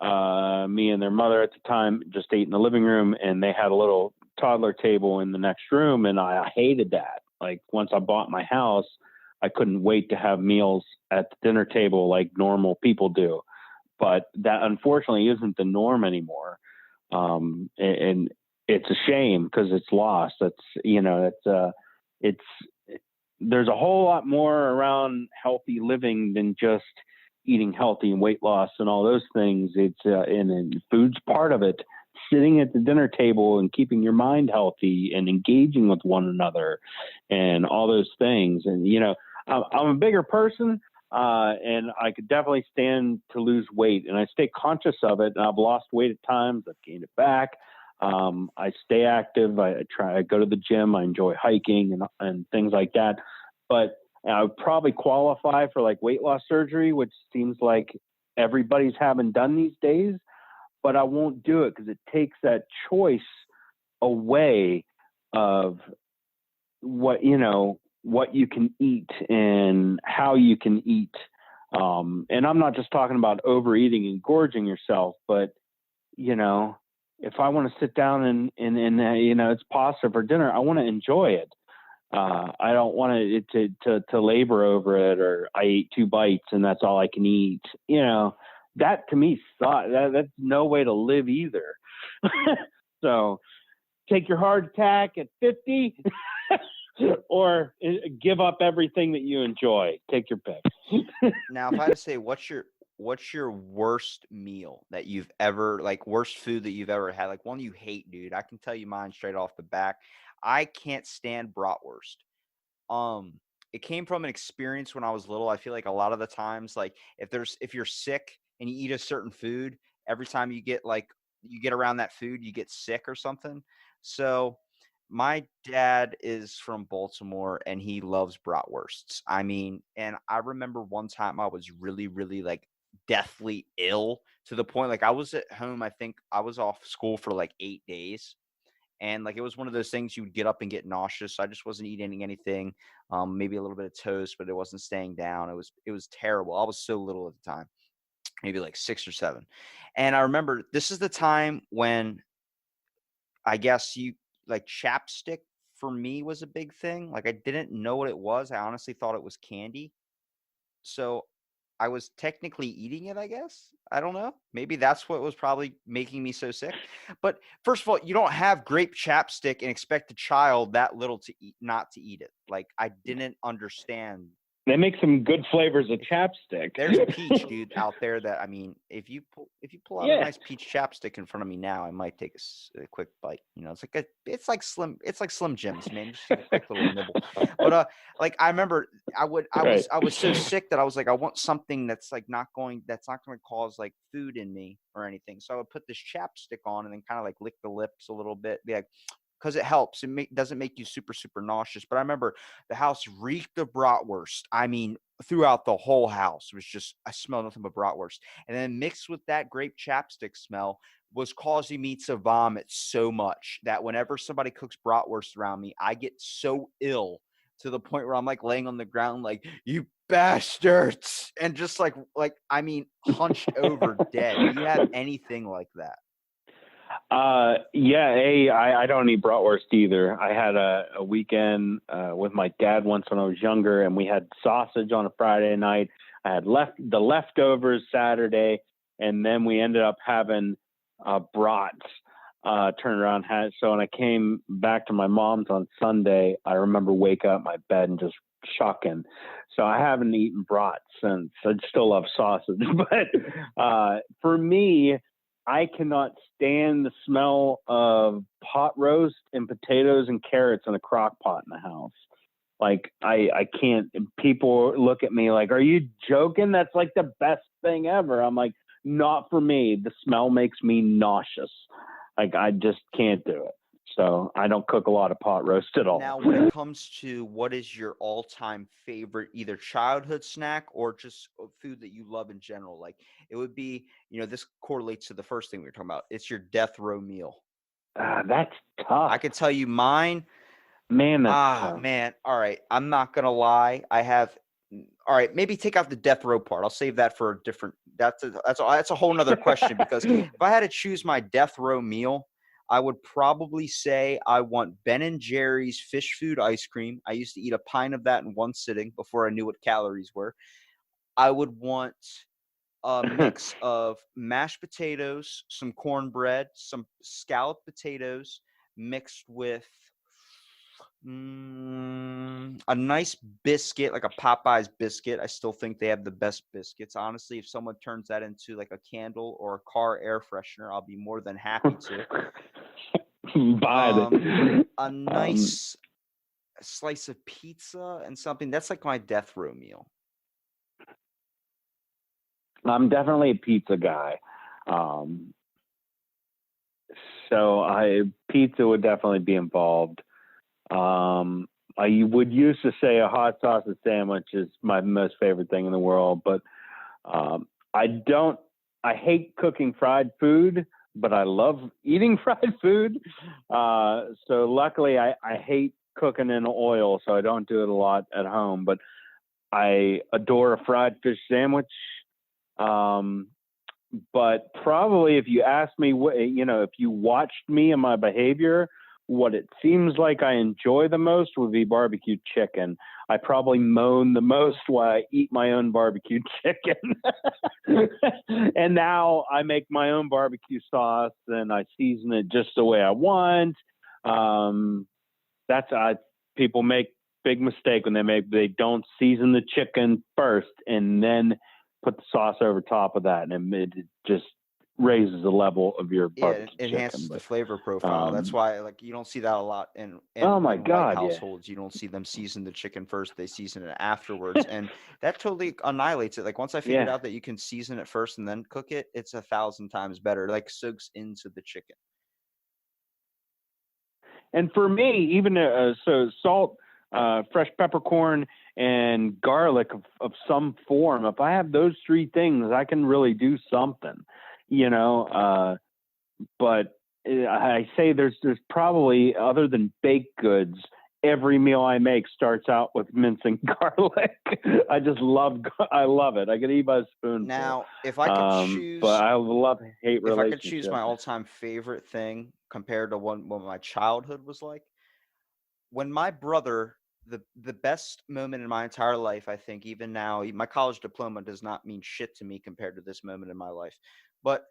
me and their mother at the time just ate in the living room, and they had a little toddler table in the next room, and I hated that. Like once I bought my house, I couldn't wait to have meals at the dinner table like normal people do. But that unfortunately isn't the norm anymore. And it's a shame because it's lost. It's there's a whole lot more around healthy living than just eating healthy and weight loss and all those things. And food's part of it. Sitting at the dinner table and keeping your mind healthy and engaging with one another and all those things. And, I'm a bigger person. And I could definitely stand to lose weight, and I stay conscious of it. And I've lost weight at times. I've gained it back. I stay active. I go to the gym. I enjoy hiking and things like that. But I would probably qualify for like weight loss surgery, which seems like everybody's having done these days. But I won't do it because it takes that choice away of what you can eat and how you can eat. And I'm not just talking about overeating and gorging yourself, but if I want to sit down and it's pasta for dinner, I want to enjoy it. I don't want it to labor over it, or I ate 2 bites and that's all I can eat. That to me sucks. That's no way to live either. So take your heart attack at 50 or give up everything that you enjoy. Take your pick. Now, if I had to say, what's your worst meal that you've ever, like worst food that you've ever had, like one you hate, dude? I can tell you mine straight off the back. I can't stand bratwurst. Um, it came from an experience when I was little. I feel like a lot of the times, like if you're sick and you eat a certain food, every time you get around that food, you get sick or something. So my dad is from Baltimore and he loves bratwursts. I mean, and I remember one time I was really, really like deathly ill to the point like I was at home. I think I was off school for like 8 days. And like it was one of those things you would get up and get nauseous. I just wasn't eating anything, maybe a little bit of toast, but it wasn't staying down. It was terrible. I was so little at the time, maybe like 6 or 7. And I remember this is the time when I guess you like chapstick for me was a big thing. Like I didn't know what it was. I honestly thought it was candy. So I was technically eating it, I guess. I don't know. Maybe that's what was probably making me so sick. But first of all, you don't have grape chapstick and expect a child that little to eat, not to eat it. Like I didn't understand. They make some good flavors of chapstick. There's peach, dude, out there that I mean, if you pull out a Yeah. nice peach chapstick in front of me now, I might take a quick bite. You know, it's like Slim Jims, man. Just take a quick little nibble. But like I remember, I was so sick that I was like, I want something that's not going to cause like food in me or anything. So I would put this chapstick on and then kind of like lick the lips a little bit, be like, because it helps. It doesn't make you super, super nauseous. But I remember the house reeked of bratwurst. I mean, throughout the whole house, it was just, I smelled nothing but bratwurst. And then mixed with that grape chapstick smell was causing me to vomit so much that whenever somebody cooks bratwurst around me, I get so ill to the point where I'm like laying on the ground, like, you bastards. And just I mean, hunched over dead. Do you have anything like that? I don't eat bratwurst either. I had a weekend with my dad once when I was younger, and we had sausage on a Friday night. I had the leftovers Saturday, and then we ended up having brats turned around. So when I came back to my mom's on Sunday, I remember waking up my bed and just shocking. So I haven't eaten brats since. I still love sausage, but for me, I cannot stand the smell of pot roast and potatoes and carrots in a crock pot in the house. Like I can't. People look at me like, "Are you joking? That's like the best thing ever." I'm like, "Not for me. The smell makes me nauseous. Like I just can't do it." So I don't cook a lot of pot roast at all. Now, when it comes to what is your all-time favorite, either childhood snack or just food that you love in general, like it would be, this correlates to the first thing we were talking about. It's your death row meal. That's tough. I could tell you mine. Man, that's tough. Man. All right. I'm not gonna lie. All right, maybe take out the death row part. I'll save that for a different. That's a whole nother question, because if I had to choose my death row meal, I would probably say I want Ben & Jerry's fish food ice cream. I used to eat a pint of that in one sitting before I knew what calories were. I would want a mix of mashed potatoes, some cornbread, some scalloped potatoes mixed with a nice biscuit, like a Popeyes biscuit. I still think they have the best biscuits. Honestly, if someone turns that into like a candle or a car air freshener, I'll be more than happy to. A nice slice of pizza and something. That's like my death row meal. I'm definitely a pizza guy. So pizza would definitely be involved. I would used to say a hot sausage sandwich is my most favorite thing in the world, but I hate cooking fried food, but I love eating fried food. So luckily I hate cooking in oil, so I don't do it a lot at home, but I adore a fried fish sandwich. But probably if you ask me, if you watched me and my behavior, what it seems like I enjoy the most would be barbecue chicken. I probably moan the most while I eat my own barbecue chicken. And now I make my own barbecue sauce and I season it just the way I want. People make big mistake when they don't season the chicken first and then put the sauce over top of that, and it just raises the level of your barbecue it enhances chicken. the flavor profile. That's why you don't see that a lot in oh my in God, white households. You don't see them season the chicken first; they season it afterwards, and that totally annihilates it. Like once I figured out that you can season it first and then cook it, it's 1,000 times better. Like soaks into the chicken. And for me, even so salt, fresh peppercorn, and garlic of some form. If I have those three things, I can really do something, but I say there's probably, other than baked goods, every meal I make starts out with mincing garlic. I love it. I could eat by a spoonful. Now, if I could choose, but I love-hate relationship. If I could choose my all-time favorite thing compared to what my childhood was like, when my brother, the best moment in my entire life, I think, even now, my college diploma does not mean shit to me compared to this moment in my life. But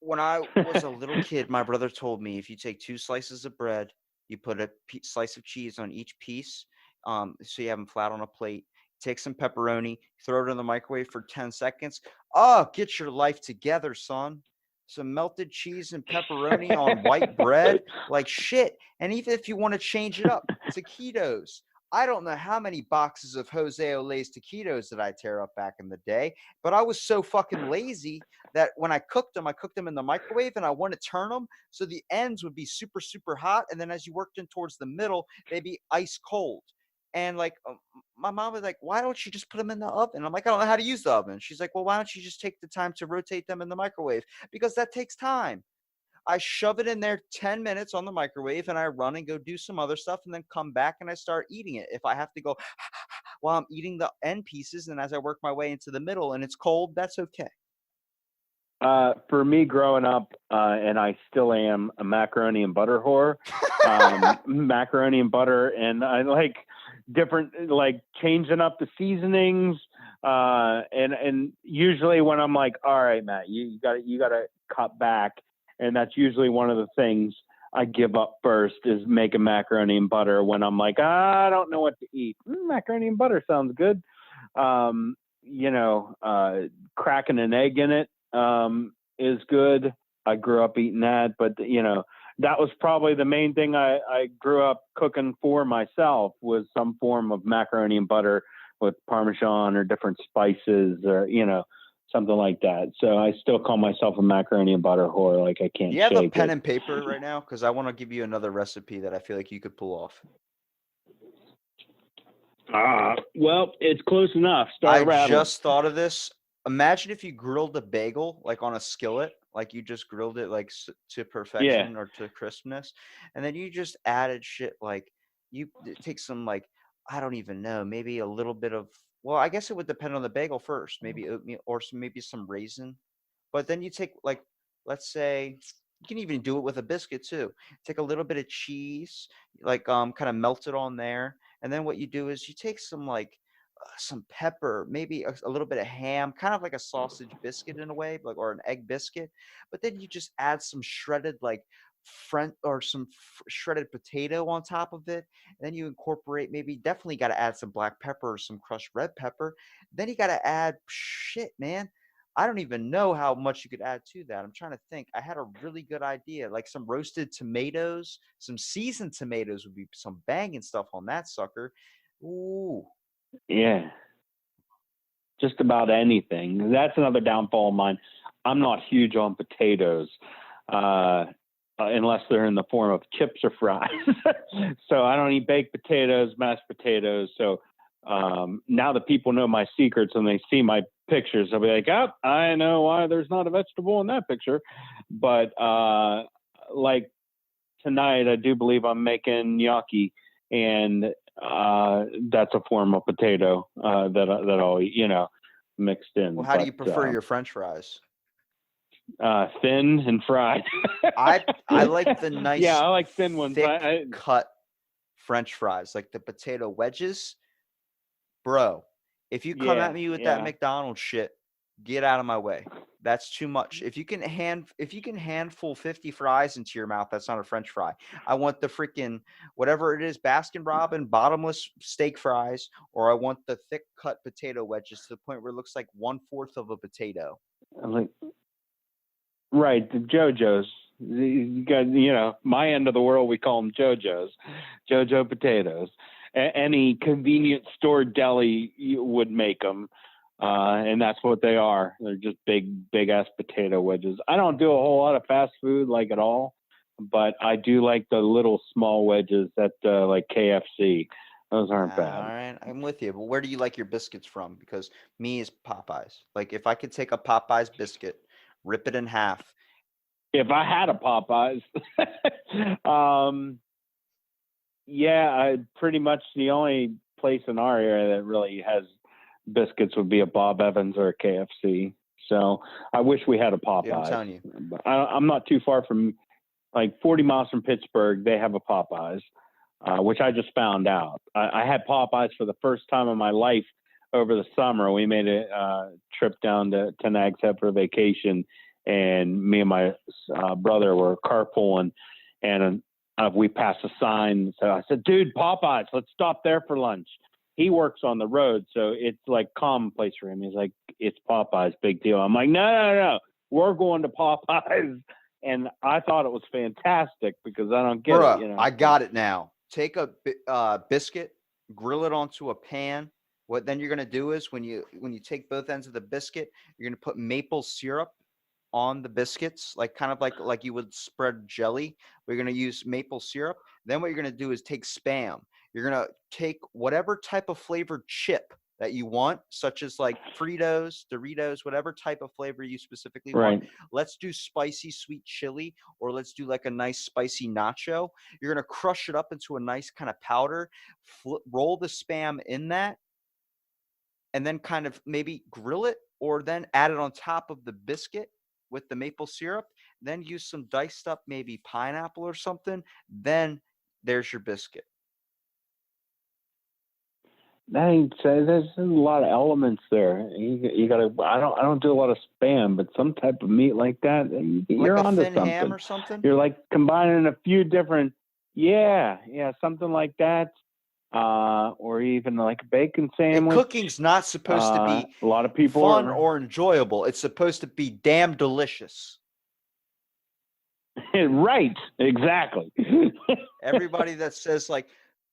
when I was a little kid, my brother told me if you take two slices of bread, you put a slice of cheese on each piece, so you have them flat on a plate. Take some pepperoni, throw it in the microwave for 10 seconds. Oh, get your life together, son. Some melted cheese and pepperoni on white bread, like shit. And even if you want to change it up, taquitos. I don't know how many boxes of Jose Ole's taquitos that I tear up back in the day, but I was so fucking lazy that when I cooked them in the microwave and I want to turn them so the ends would be super, super hot. And then as you worked in towards the middle, they'd be ice cold. And like my mom was like, why don't you just put them in the oven? I'm like, I don't know how to use the oven. She's like, well, why don't you just take the time to rotate them in the microwave? Because that takes time. I shove it in there 10 minutes on the microwave and I run and go do some other stuff and then come back and I start eating it. If I have to go while I'm eating the end pieces and as I work my way into the middle and it's cold, that's okay. For me growing up, and I still am a macaroni and butter whore, macaroni and butter. And I like different, like changing up the seasonings. And usually when I'm like, all right, Matt, you gotta cut back. And that's usually one of the things I give up first is making macaroni and butter when I'm like, I don't know what to eat. Macaroni and butter sounds good. Cracking an egg in it is good. I grew up eating that, but that was probably the main thing I grew up cooking for myself was some form of macaroni and butter with Parmesan or different spices or, something like that. So I still call myself a macaroni and butter whore. Like I can't. You have a shake pen it. and paper right now? Because I want to give you another recipe that I feel like you could pull off. Well, it's close enough. Just thought of this. Imagine if you grilled a bagel like on a skillet, like you just grilled it like to perfection or to crispness, and then you just added shit like you take some like I don't even know, maybe a little bit of well, I guess it would depend on the bagel first, maybe oatmeal or maybe some raisin, but then you take like let's say you can even do it with a biscuit too. Take a little bit of cheese, like kind of melt it on there, and then what you do is you take some pepper, maybe a little bit of ham, kind of like a sausage biscuit in a way, like or an egg biscuit. But then you just add some shredded like French or some shredded potato on top of it. And then you incorporate maybe definitely got to add some black pepper or some crushed red pepper. Then you got to add shit, man. I don't even know how much you could add to that. I'm trying to think. I had a really good idea, like some roasted tomatoes, some seasoned tomatoes would be some banging stuff on that sucker. Ooh, Yeah. Just about anything. That's another downfall of mine. I'm not huge on potatoes, unless they're in the form of chips or fries. So I don't eat baked potatoes, mashed potatoes. So now that people know my secrets and they see my pictures, they'll be like, "Oh, I know why there's not a vegetable in that picture." But like tonight, I do believe I'm making gnocchi, and that's a form of potato that I'll eat, mixed in. well, how do you prefer your French fries? Thin and fried. I like the nice, Yeah, I like thin ones. thick cut French fries, like the potato wedges. Bro, if you come at me with that McDonald's shit, get out of my way. That's too much. If you can handful 50 fries into your mouth, that's not a French fry. I want the freaking whatever it is, Baskin Robbins bottomless steak fries, or I want the thick cut potato wedges to the point where it looks like 1/4 of a potato. Like, right, the JoJo's. You got, my end of the world, we call them JoJo's, JoJo potatoes. Any convenience store deli would make them. And that's what they are. They're just big ass potato wedges. I don't do a whole lot of fast food like at all, but I do like the little small wedges at like KFC. Those aren't bad. All right, I'm with you. But where do you like your biscuits from? Because me is Popeyes. Like if I could take a Popeyes biscuit, rip it in half. If I had a Popeyes, pretty much the only place in our area that really has biscuits would be a Bob Evans or a KFC. So I wish we had a Popeyes. Yeah, I'm telling you. But I'm not too far from, like 40 miles from Pittsburgh. They have a Popeyes. which I just found out. I had Popeyes for the first time in my life over the summer. We made a trip down to Nags Head for vacation, and me and my brother were carpooling, and we passed a sign. So I said, dude, Popeyes, let's stop there for lunch. He works on the road, so it's like commonplace for him. He's like, it's Popeyes, big deal. I'm like, no. We're going to Popeyes. And I thought it was fantastic because I don't get it. You know, I got it now. Take a biscuit, grill it onto a pan. What then you're gonna do is when you take both ends of the biscuit, you're gonna put maple syrup on the biscuits, like kind of like you would spread jelly. We're gonna use maple syrup. Then what you're gonna do is take Spam. You're gonna take whatever type of flavored chip that you want, such as like Fritos, Doritos, whatever type of flavor you specifically want. Let's do spicy sweet chili, or let's do like a nice spicy nacho. You're gonna crush it up into a nice kind of powder, roll the Spam in that, and then kind of maybe grill it, or then add it on top of the biscuit with the maple syrup. Then use some diced up maybe pineapple or something. Then there's your biscuit. There's a lot of elements there. You gotta. I don't do a lot of Spam, but some type of meat like that, you're like a onto thin something. ham or something. You're like combining a few different. Yeah, something like that. Or even like a bacon sandwich. And cooking's not supposed to be a lot of people fun or enjoyable. It's supposed to be damn delicious. Right, exactly. Everybody that says like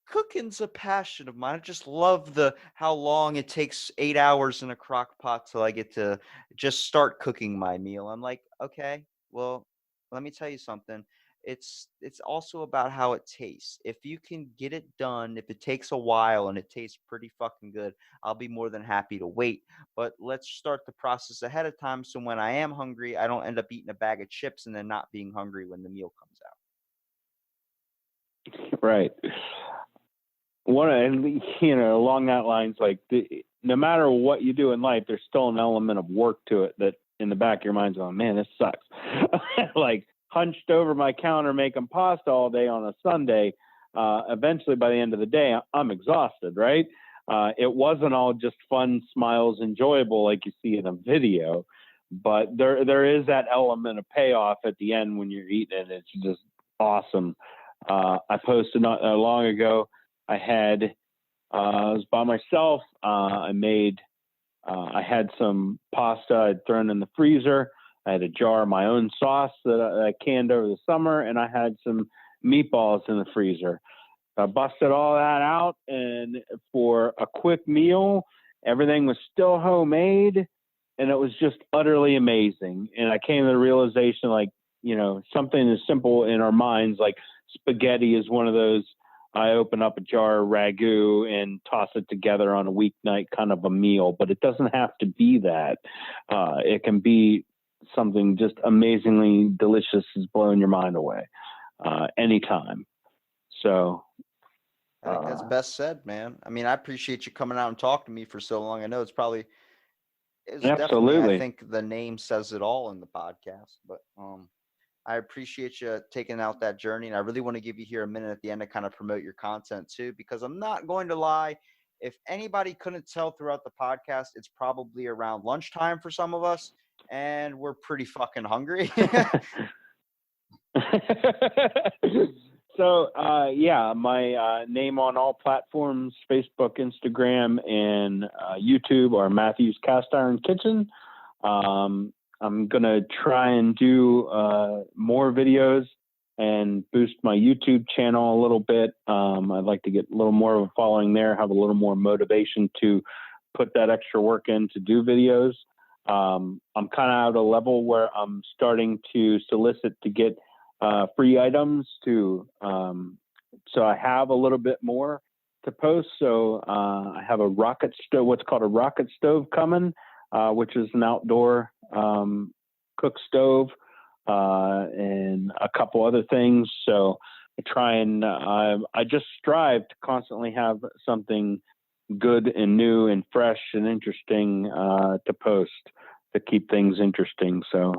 cooking's a passion of mine. I just love how long it takes 8 hours in a crock pot till I get to just start cooking my meal. I'm like, okay, well, let me tell you something. It's also about how it tastes. If you can get it done, if it takes a while and it tastes pretty fucking good, I'll be more than happy to wait. But let's start the process ahead of time, so when I am hungry, I don't end up eating a bag of chips and then not being hungry when the meal comes out. Right. Along that lines, like no matter what you do in life, there's still an element of work to it that in the back of your mind's going, man, this sucks. Like hunched over my counter making pasta all day on a Sunday. Eventually, by the end of the day, I'm exhausted. Right? It wasn't all just fun, smiles, enjoyable like you see in a video, but there is that element of payoff at the end when you're eating it. It's just awesome. I posted not long ago. I was by myself. I had some pasta I'd thrown in the freezer. I had a jar of my own sauce that I canned over the summer, and I had some meatballs in the freezer. I busted all that out, and for a quick meal, everything was still homemade, and it was just utterly amazing. And I came to the realization, like, something as simple in our minds, like spaghetti is one of those. I open up a jar of ragu and toss it together on a weeknight kind of a meal, but it doesn't have to be that. It can be something just amazingly delicious, is blowing your mind away anytime. So I think that's best said, man. I mean, I appreciate you coming out and talking to me for so long. I know it's definitely, I think the name says it all in the podcast, but I appreciate you taking out that journey, and I really want to give you here a minute at the end to kind of promote your content too, because I'm not going to lie. If anybody couldn't tell throughout the podcast, it's probably around lunchtime for some of us, and we're pretty fucking hungry. So, my name on all platforms, Facebook, Instagram, and YouTube are Matthew's Cast Iron Kitchen. I'm going to try and do more videos and boost my YouTube channel a little bit. I'd like to get a little more of a following there, have a little more motivation to put that extra work in to do videos. I'm kind of at a level where I'm starting to solicit to get free items too. So I have a little bit more to post. So I have a rocket stove, what's called a rocket stove coming, which is an outdoor cook stove, and a couple other things. So I try and I just strive to constantly have something good and new and fresh and interesting to post to keep things interesting. So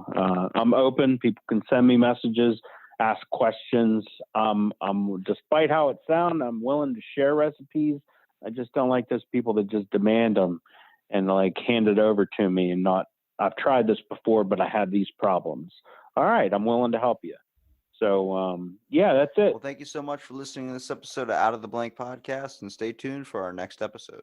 I'm open. People can send me messages ask questions. Despite how it sounds, I'm willing to share recipes. I just don't like those people that just demand them and like hand it over to me and not. I've tried this before, but I had these problems. All right, I'm willing to help you. So yeah, that's it. Well, thank you so much for listening to this episode of Out of the Blank podcast, and stay tuned for our next episode.